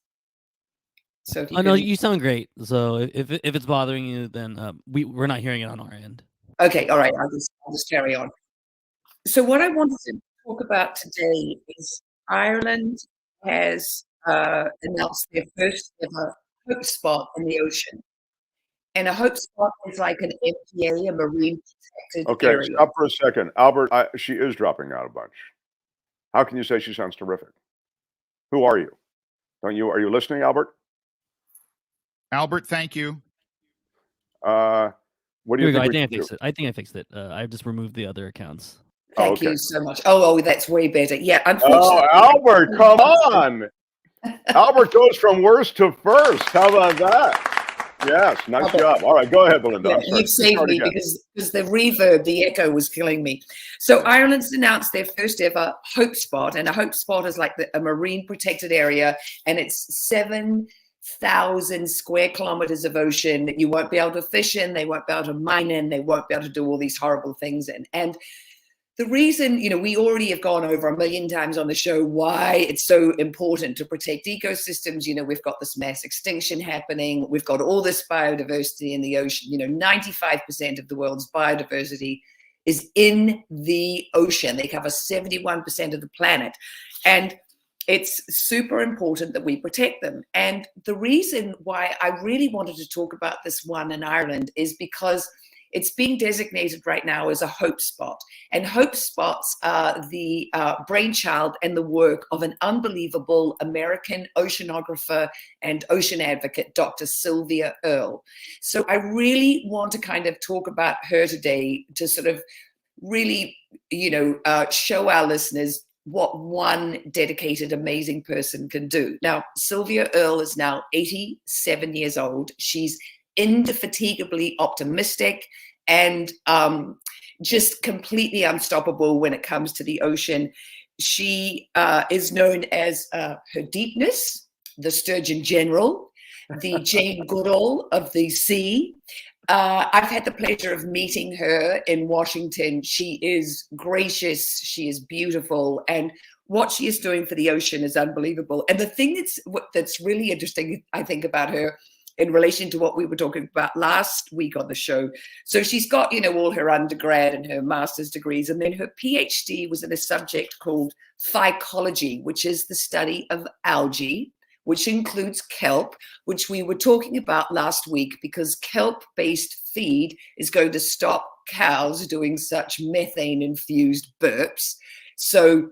So no, you sound great. So if it's bothering you, then we're not hearing it on our end. Okay, all right. I'll just carry on. So what I wanted to talk about today is Ireland has announced their first ever hope spot in the ocean. And a hope spot is like an MPA, a marine protected area. Okay, stop for a second. Albert, she is dropping out a bunch. How can you say she sounds terrific? Who are you? Are you listening, Albert? Albert, thank you. What do you think? I think I fixed it. I just removed the other accounts. Thank you so much. Oh, that's way better. Yeah, unfortunately. Oh, Albert, come on. Albert goes from worst to first. How about that? Yes, nice job. All right, go ahead, Belinda. Yeah, you've saved me because the reverb, the echo was killing me. So Ireland's announced their first ever hope spot, and a hope spot is like a marine protected area, and it's 7,000 square kilometers of ocean that you won't be able to fish in, they won't be able to mine in, they won't be able to do all these horrible things in. And the reason, we already have gone over 1 million times on the show why it's so important to protect ecosystems. We've got this mass extinction happening. We've got all this biodiversity in the ocean. 95% of the world's biodiversity is in the ocean. They cover 71% of the planet. And it's super important that we protect them. And the reason why I really wanted to talk about this one in Ireland is because it's being designated right now as a hope spot. And hope spots are the brainchild and the work of an unbelievable American oceanographer and ocean advocate, Dr. Sylvia Earle. So I really want to kind of talk about her today to sort of really, show our listeners what one dedicated, amazing person can do. Now, Sylvia Earle is now 87 years old. She's indefatigably optimistic and just completely unstoppable when it comes to the ocean. She is known as her deepness, the Sturgeon General, the Jane Goodall of the sea. I've had the pleasure of meeting her in Washington. She is gracious. She is beautiful. And what she is doing for the ocean is unbelievable. And the thing that's really interesting, I think, about her in relation to what we were talking about last week on the show. So she's got, all her undergrad and her master's degrees. And then her PhD was in a subject called phycology, which is the study of algae, which includes kelp, which we were talking about last week, because kelp-based feed is going to stop cows doing such methane-infused burps. So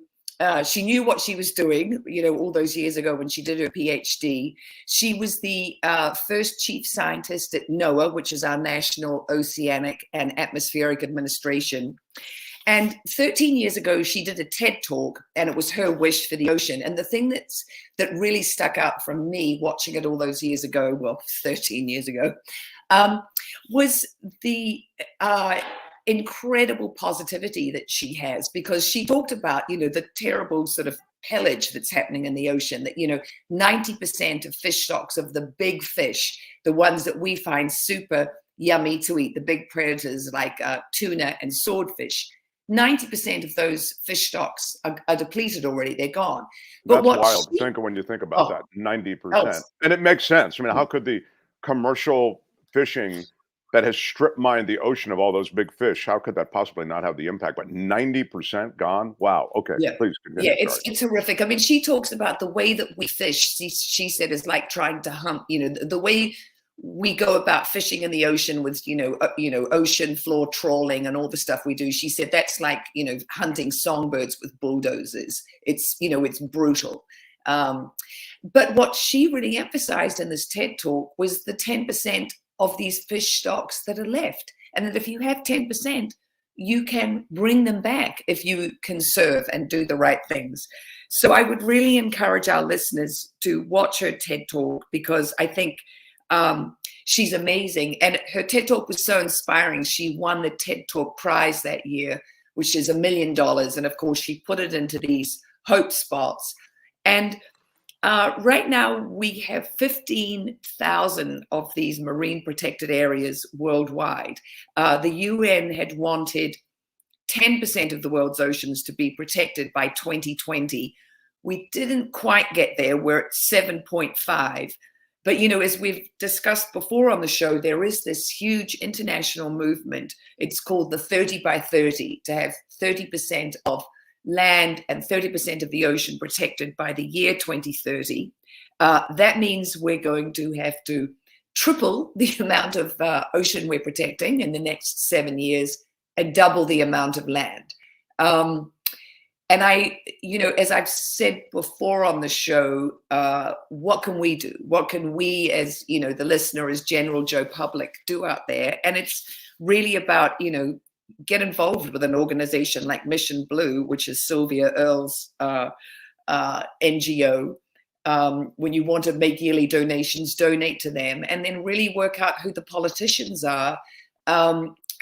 she knew what she was doing, all those years ago when she did her PhD. She was the first chief scientist at NOAA, which is our National Oceanic and Atmospheric Administration. And 13 years ago, she did a TED Talk, and it was her wish for the ocean. And the thing that really stuck out from me watching it all those years ago, well, 13 years ago, was the incredible positivity that she has, because she talked about, the terrible sort of pillage that's happening in the ocean, that, 90% of fish stocks of the big fish, the ones that we find super yummy to eat, the big predators like tuna and swordfish, 90% of those fish stocks are depleted already. They're gone. But that's wild to think when you think about that, 90%. And it makes sense. I mean, how could the commercial fishing that has strip mined the ocean of all those big fish, how could that possibly not have the impact? But 90% gone? Wow. Okay, yeah. Please continue. Yeah, it's horrific. I mean, she talks about the way that we fish. She said is like trying to hunt. The way we go about fishing in the ocean with, ocean floor trawling and all the stuff we do. She said that's like, hunting songbirds with bulldozers. It's, it's brutal. But what she really emphasized in this TED Talk was the 10% of these fish stocks that are left. And that if you have 10%, you can bring them back if you conserve and do the right things. So I would really encourage our listeners to watch her TED Talk, because I think she's amazing. And her TED Talk was so inspiring. She won the TED Talk prize that year, which is $1 million. And of course, she put it into these hope spots. And right now, we have 15,000 of these marine protected areas worldwide. The UN had wanted 10% of the world's oceans to be protected by 2020. We didn't quite get there. We're at 7.5. But, as we've discussed before on the show, there is this huge international movement. It's called the 30 by 30, to have 30% of land and 30% of the ocean protected by the year 2030. That means we're going to have to triple the amount of ocean we're protecting in the next 7 years and double the amount of land. And I, as I've said before on the show, what can we do? What can we, as, the listener, as general Joe public, do out there? And it's really about, get involved with an organization like Mission Blue, which is Sylvia Earle's NGO. When you want to make yearly donations, donate to them, and then really work out who the politicians are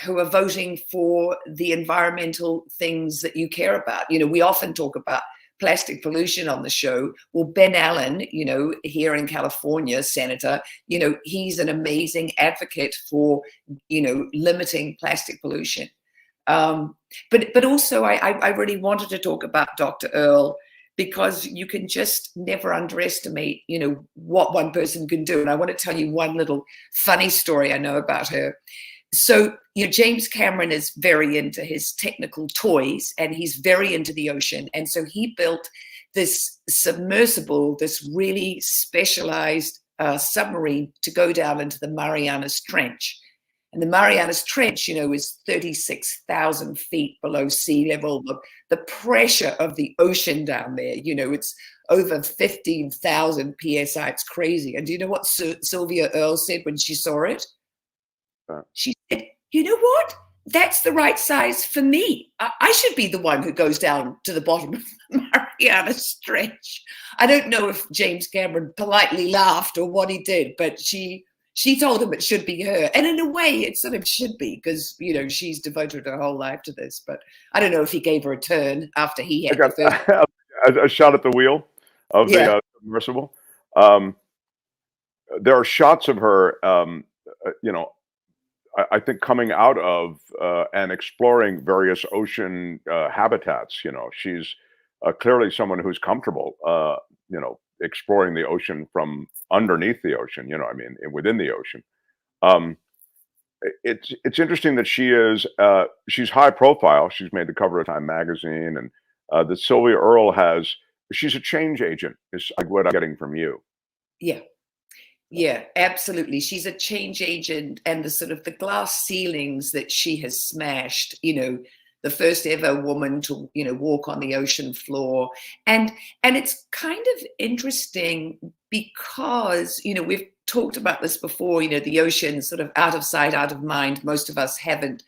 who are voting for the environmental things that you care about. We often talk about plastic pollution on the show. Well, Ben Allen, here in California, Senator, he's an amazing advocate for, limiting plastic pollution. But also I really wanted to talk about Dr. Earle, because you can just never underestimate, what one person can do. And I want to tell you one little funny story I know about her. So, James Cameron is very into his technical toys, and he's very into the ocean. And so he built this submersible, this really specialized submarine to go down into the Marianas Trench. And the Marianas Trench, is 36,000 feet below sea level. The pressure of the ocean down there, it's over 15,000 PSI. It's crazy. And do you know what Sylvia Earle said when she saw it? She said, you know what? That's the right size for me. I should be the one who goes down to the bottom of the Marianas Trench. I don't know if James Cameron politely laughed or what he did, but she told him it should be her. And in a way, it sort of should be, because, she's devoted her whole life to this. But I don't know if he gave her a turn after he had a shot at the wheel of the submersible. There are shots of her, I think coming out of and exploring various ocean habitats. She's clearly someone who's comfortable, exploring the ocean from underneath the ocean. I mean, within the ocean. Um, it's interesting that she's high profile. She's made the cover of Time magazine, and that Sylvia Earle she's a change agent. Is what I'm getting from you. Yeah. Yeah, absolutely. She's a change agent, and the sort of the glass ceilings that she has smashed, the first ever woman to, walk on the ocean floor. And it's kind of interesting because, we've talked about this before, the ocean sort of out of sight, out of mind. Most of us haven't,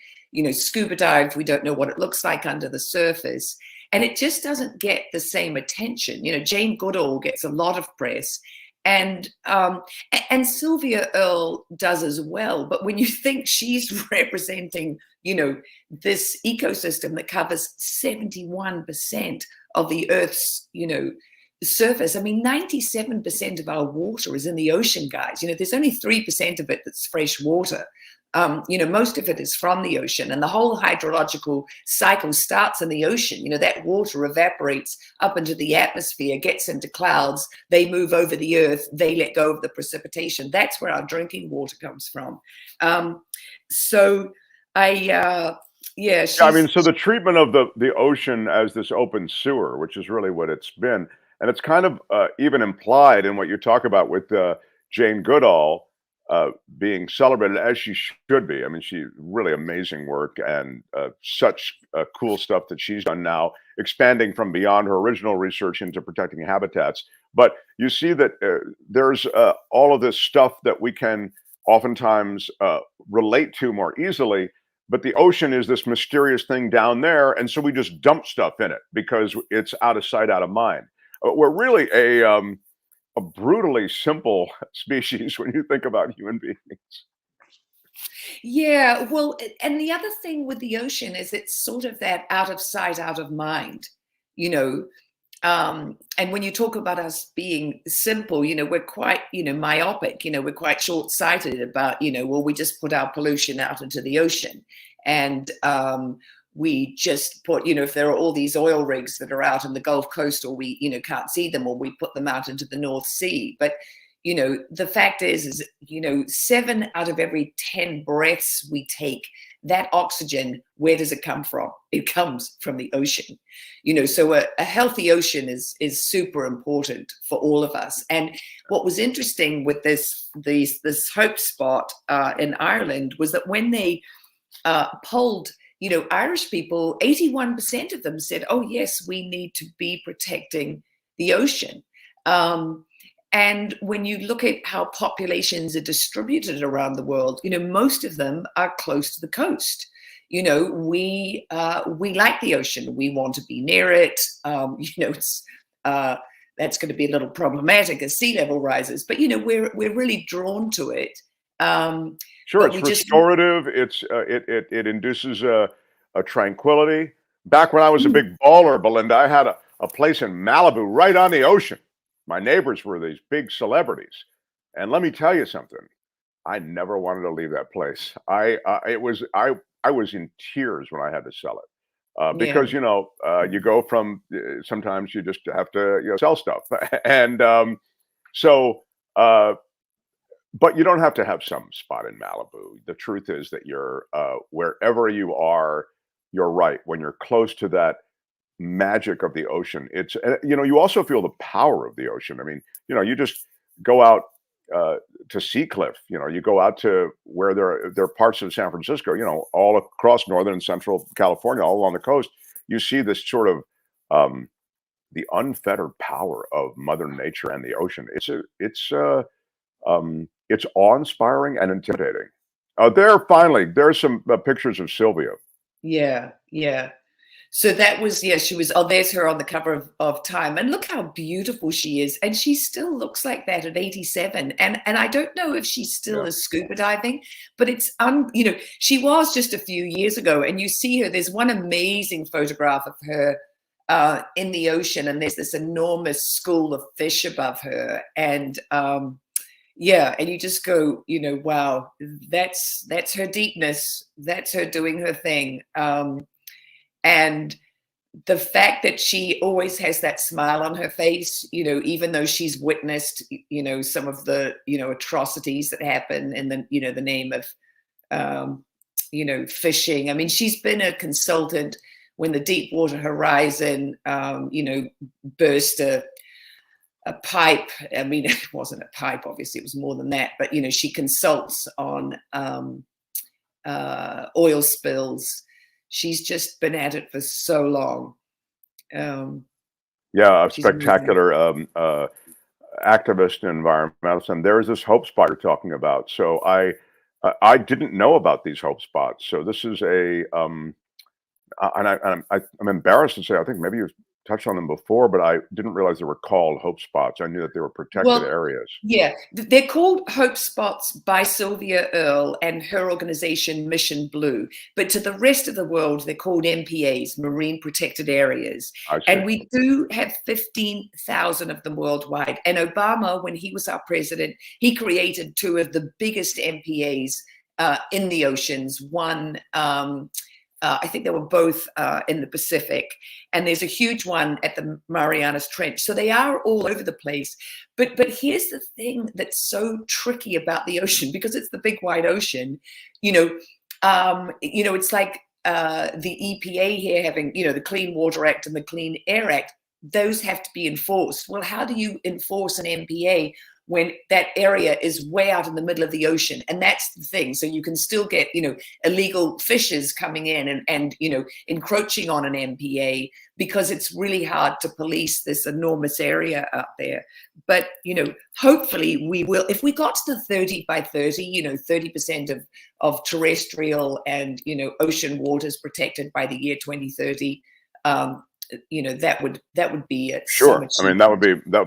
scuba dived. We don't know what it looks like under the surface. And it just doesn't get the same attention. Jane Goodall gets a lot of press. And Sylvia Earle does as well. But when you think she's representing, this ecosystem that covers 71% of the Earth's, surface. I mean, 97% of our water is in the ocean, guys. There's only 3% of it that's fresh water. Most of it is from the ocean, and the whole hydrological cycle starts in the ocean. That water evaporates up into the atmosphere, gets into clouds, they move over the earth, they let go of the precipitation. That's where our drinking water comes from. So the treatment of the ocean as this open sewer, which is really what it's been, and it's kind of even implied in what you talk about with Jane Goodall, being celebrated as she should be. I mean, she really amazing work, and such cool stuff that she's done now, expanding from beyond her original research into protecting habitats. But you see that there's all of this stuff that we can oftentimes relate to more easily, but the ocean is this mysterious thing down there, and so we just dump stuff in it because it's out of sight, out of mind. We're really a brutally simple species when you think about human beings. Yeah, well, and the other thing with the ocean is it's sort of that out of sight, out of mind, and when you talk about us being simple, we're quite, myopic, we're quite short-sighted about, we just put our pollution out into the ocean. And we just put, if there are all these oil rigs that are out in the Gulf Coast, or we, can't see them, or we put them out into the North Sea. But, the fact is, 7 out of every 10 breaths we take, that oxygen, where does it come from? It comes from the ocean. So a healthy ocean is super important for all of us. And what was interesting with this Hope Spot in Ireland was that when they polled, Irish people, 81% of them said, oh, yes, we need to be protecting the ocean. And when you look at how populations are distributed around the world, most of them are close to the coast. We like the ocean. We want to be near it. It's that's going to be a little problematic as sea level rises, but we're really drawn to it. Sure, it's restorative. It induces a tranquility. Back when I was a big baller, Belinda, I had a place in Malibu right on the ocean. My neighbors were these big celebrities, and let me tell you something. I never wanted to leave that place. I was in tears when I had to sell it because you go from sometimes you just have to sell stuff, and but you don't have to have some spot in Malibu. The truth is that you're wherever you are, you're right. When you're close to that magic of the ocean, it's you also feel the power of the ocean. I mean, you just go out to Seacliff. You go out to where there are parts of San Francisco. All across northern and central California, all along the coast. You see this sort of the unfettered power of Mother Nature and the ocean. It's awe-inspiring and intimidating. There's some pictures of Sylvia. Yeah. So that was, she was, there's her on the cover of Time. And look how beautiful she is. And she still looks like that at 87. And I don't know if she still is scuba diving, but it's, she was just a few years ago. And you see her, there's one amazing photograph of her in the ocean. And there's this enormous school of fish above her. And, Yeah, and you just go, wow, that's her deepness, that's her doing her thing, and the fact that she always has that smile on her face, even though she's witnessed, some of the, atrocities that happen in the name of, fishing. I mean, she's been a consultant when the Deepwater Horizon, burst a pipe. I mean, it wasn't a pipe, obviously, it was more than that. But, she consults on oil spills. She's just been at it for so long. Yeah, a spectacular activist and environmentalist. And there's this hope spot you're talking about. So I didn't know about these hope spots. So this is I'm embarrassed to say, I think maybe you've touched on them before, but I didn't realize they were called hope spots. I knew that they were protected areas. Yeah, they're called hope spots by Sylvia Earle and her organization Mission Blue. But to the rest of the world, they're called MPAs, Marine Protected Areas. And we do have 15,000 of them worldwide. And Obama, when he was our president, he created 2 of the biggest MPAs in the oceans. One, I think they were both in the Pacific, and there's a huge one at the Marianas Trench. So they are all over the place. But here's the thing that's so tricky about the ocean, because it's the big wide ocean. It's like the EPA here having, the Clean Water Act and the Clean Air Act. Those have to be enforced. Well, how do you enforce an MPA when that area is way out in the middle of the ocean? And that's the thing. So you can still get, illegal fishers coming in and encroaching on an MPA, because it's really hard to police this enormous area out there. But, hopefully we will, if we got to the 30 by 30, 30% of terrestrial and, ocean waters protected by the year 2030, that would be sure. I mean, that would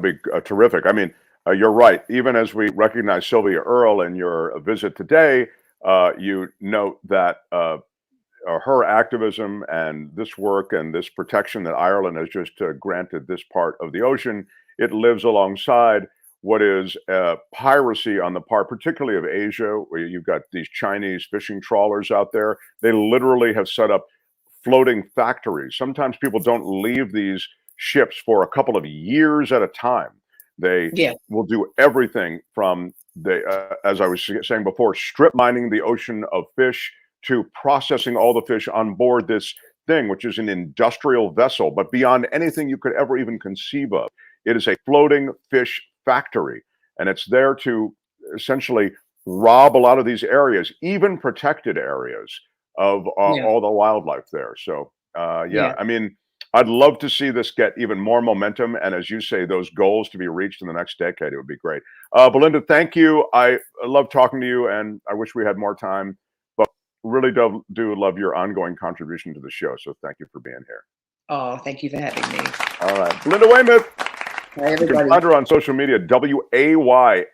be terrific. I mean, you're right. Even as we recognize Sylvia Earle in your visit today, you note that her activism and this work and this protection that Ireland has just granted this part of the ocean, it lives alongside what is piracy on the part, particularly of Asia, where you've got these Chinese fishing trawlers out there. They literally have set up floating factories. Sometimes people don't leave these ships for a couple of years at a time. They will do everything from as I was saying before, strip mining the ocean of fish to processing all the fish on board this thing, which is an industrial vessel, but beyond anything you could ever even conceive of. It is a floating fish factory, and it's there to essentially rob a lot of these areas, even protected areas, of all the wildlife there. So, I mean, I'd love to see this get even more momentum. And as you say, those goals to be reached in the next decade, it would be great. Belinda, thank you. I love talking to you, and I wish we had more time, but really do love your ongoing contribution to the show. So thank you for being here. Oh, thank you for having me. All right. Belinda Waymouth. Hi, everybody. You can find her on social media, WAYMOUTH,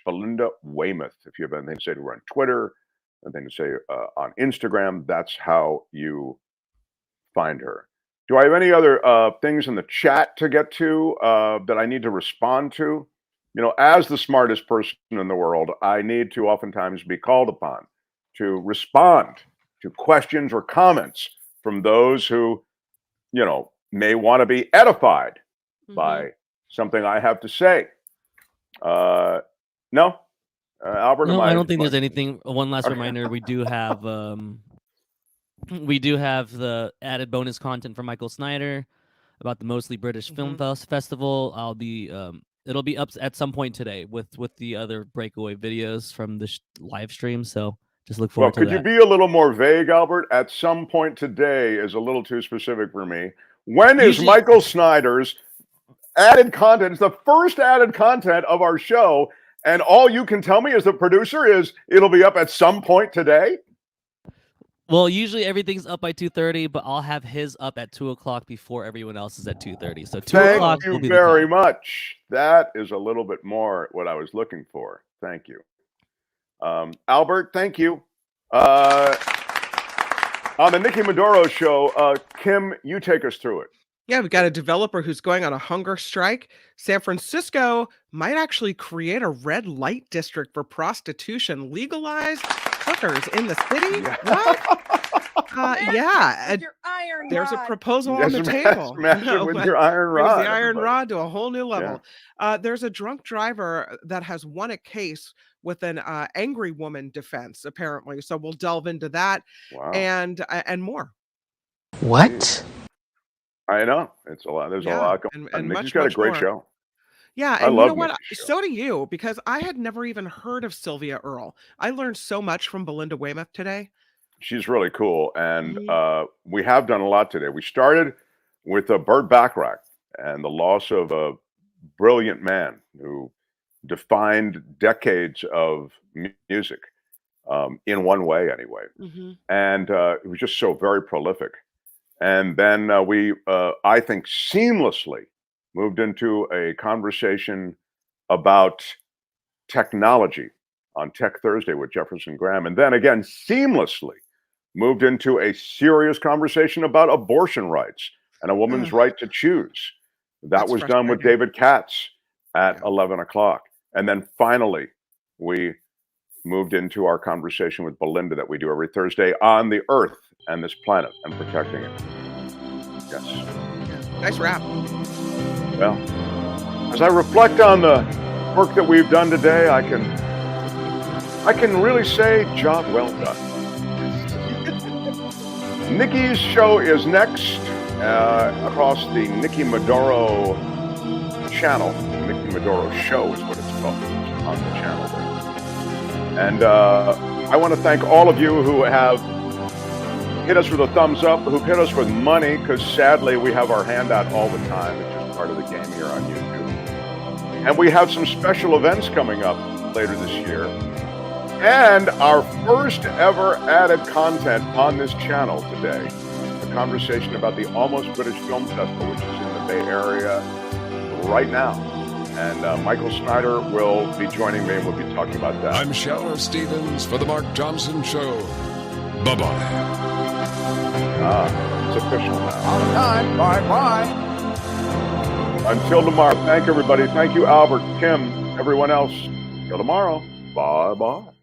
Belinda Waymouth. If you have anything to say to her on Twitter, anything to say on Instagram, that's how you find her. Do I have any other things in the chat to get to that I need to respond to? As the smartest person in the world, I need to oftentimes be called upon to respond to questions or comments from those who, may want to be edified by something I have to say. No? Albert? No, I don't think there's anything. One last reminder, we do have the added bonus content from Michael Snyder about the Mostly British Film Festival. I'll be it'll be up at some point today with the other breakaway videos from the live stream. So just look forward to that. Could you be a little more vague, Albert? At some point today is a little too specific for me. When is Michael Snyder's added content? It's the first added content of our show, and all you can tell me as the producer is it'll be up at some point today? Well, usually everything's up by 2:30, but I'll have his up at 2:00 before everyone else is at 2:30. So 2:00. Thank you very much. That is a little bit more what I was looking for. Thank you. Albert, thank you. On the Nikki Maduro show, Kim, you take us through it. Yeah, we got a developer who's going on a hunger strike. San Francisco might actually create a red light district for prostitution, legalize hookers in the city. What? Yeah, there's a proposal on the table. Smash it with your iron Brings rod. the iron everybody. rod to a whole new level. There's a drunk driver that has won a case with an angry woman defense, apparently. So we'll delve into that and more. What? I know. It's a lot. There's a lot going on. Nikki's got a great more. show. Yeah, I and you love know what? Nikki's show. So do you, because I had never even heard of Sylvia Earle. I learned so much from Belinda Waymouth today. She's really cool, and we have done a lot today. We started with Burt Bacharach and the loss of a brilliant man who defined decades of music in one way, anyway. And it was just so very prolific. And then we, I think, seamlessly moved into a conversation about technology on Tech Thursday with Jefferson Graham. And then again, seamlessly moved into a serious conversation about abortion rights and a woman's right to choose. That was done with David Katz at 11 o'clock. And then finally, we moved into our conversation with Belinda that we do every Thursday on the Earth and this planet and protecting it. Yes. Yeah. Nice wrap. Well, as I reflect on the work that we've done today, I can really say job well done. Nikki's show is next across the Nikki Maduro channel. Nikki Maduro show is what it's called on the channel there. And I want to thank all of you who have hit us with a thumbs up, who've hit us with money, because sadly we have our hand out all the time. It's just part of the game here on YouTube. And we have some special events coming up later this year. And our first ever added content on this channel today, a conversation about the Almost British Film Festival, which is in the Bay Area right now. And Michael Snyder will be joining me and we'll be talking about that. I'm Shallow Stevens for The Mark Thompson Show. Bye-bye. It's official now. On time. Bye-bye. Until tomorrow. Thank everybody. Thank you, Albert, Kim, everyone else. Till tomorrow. Bye-bye.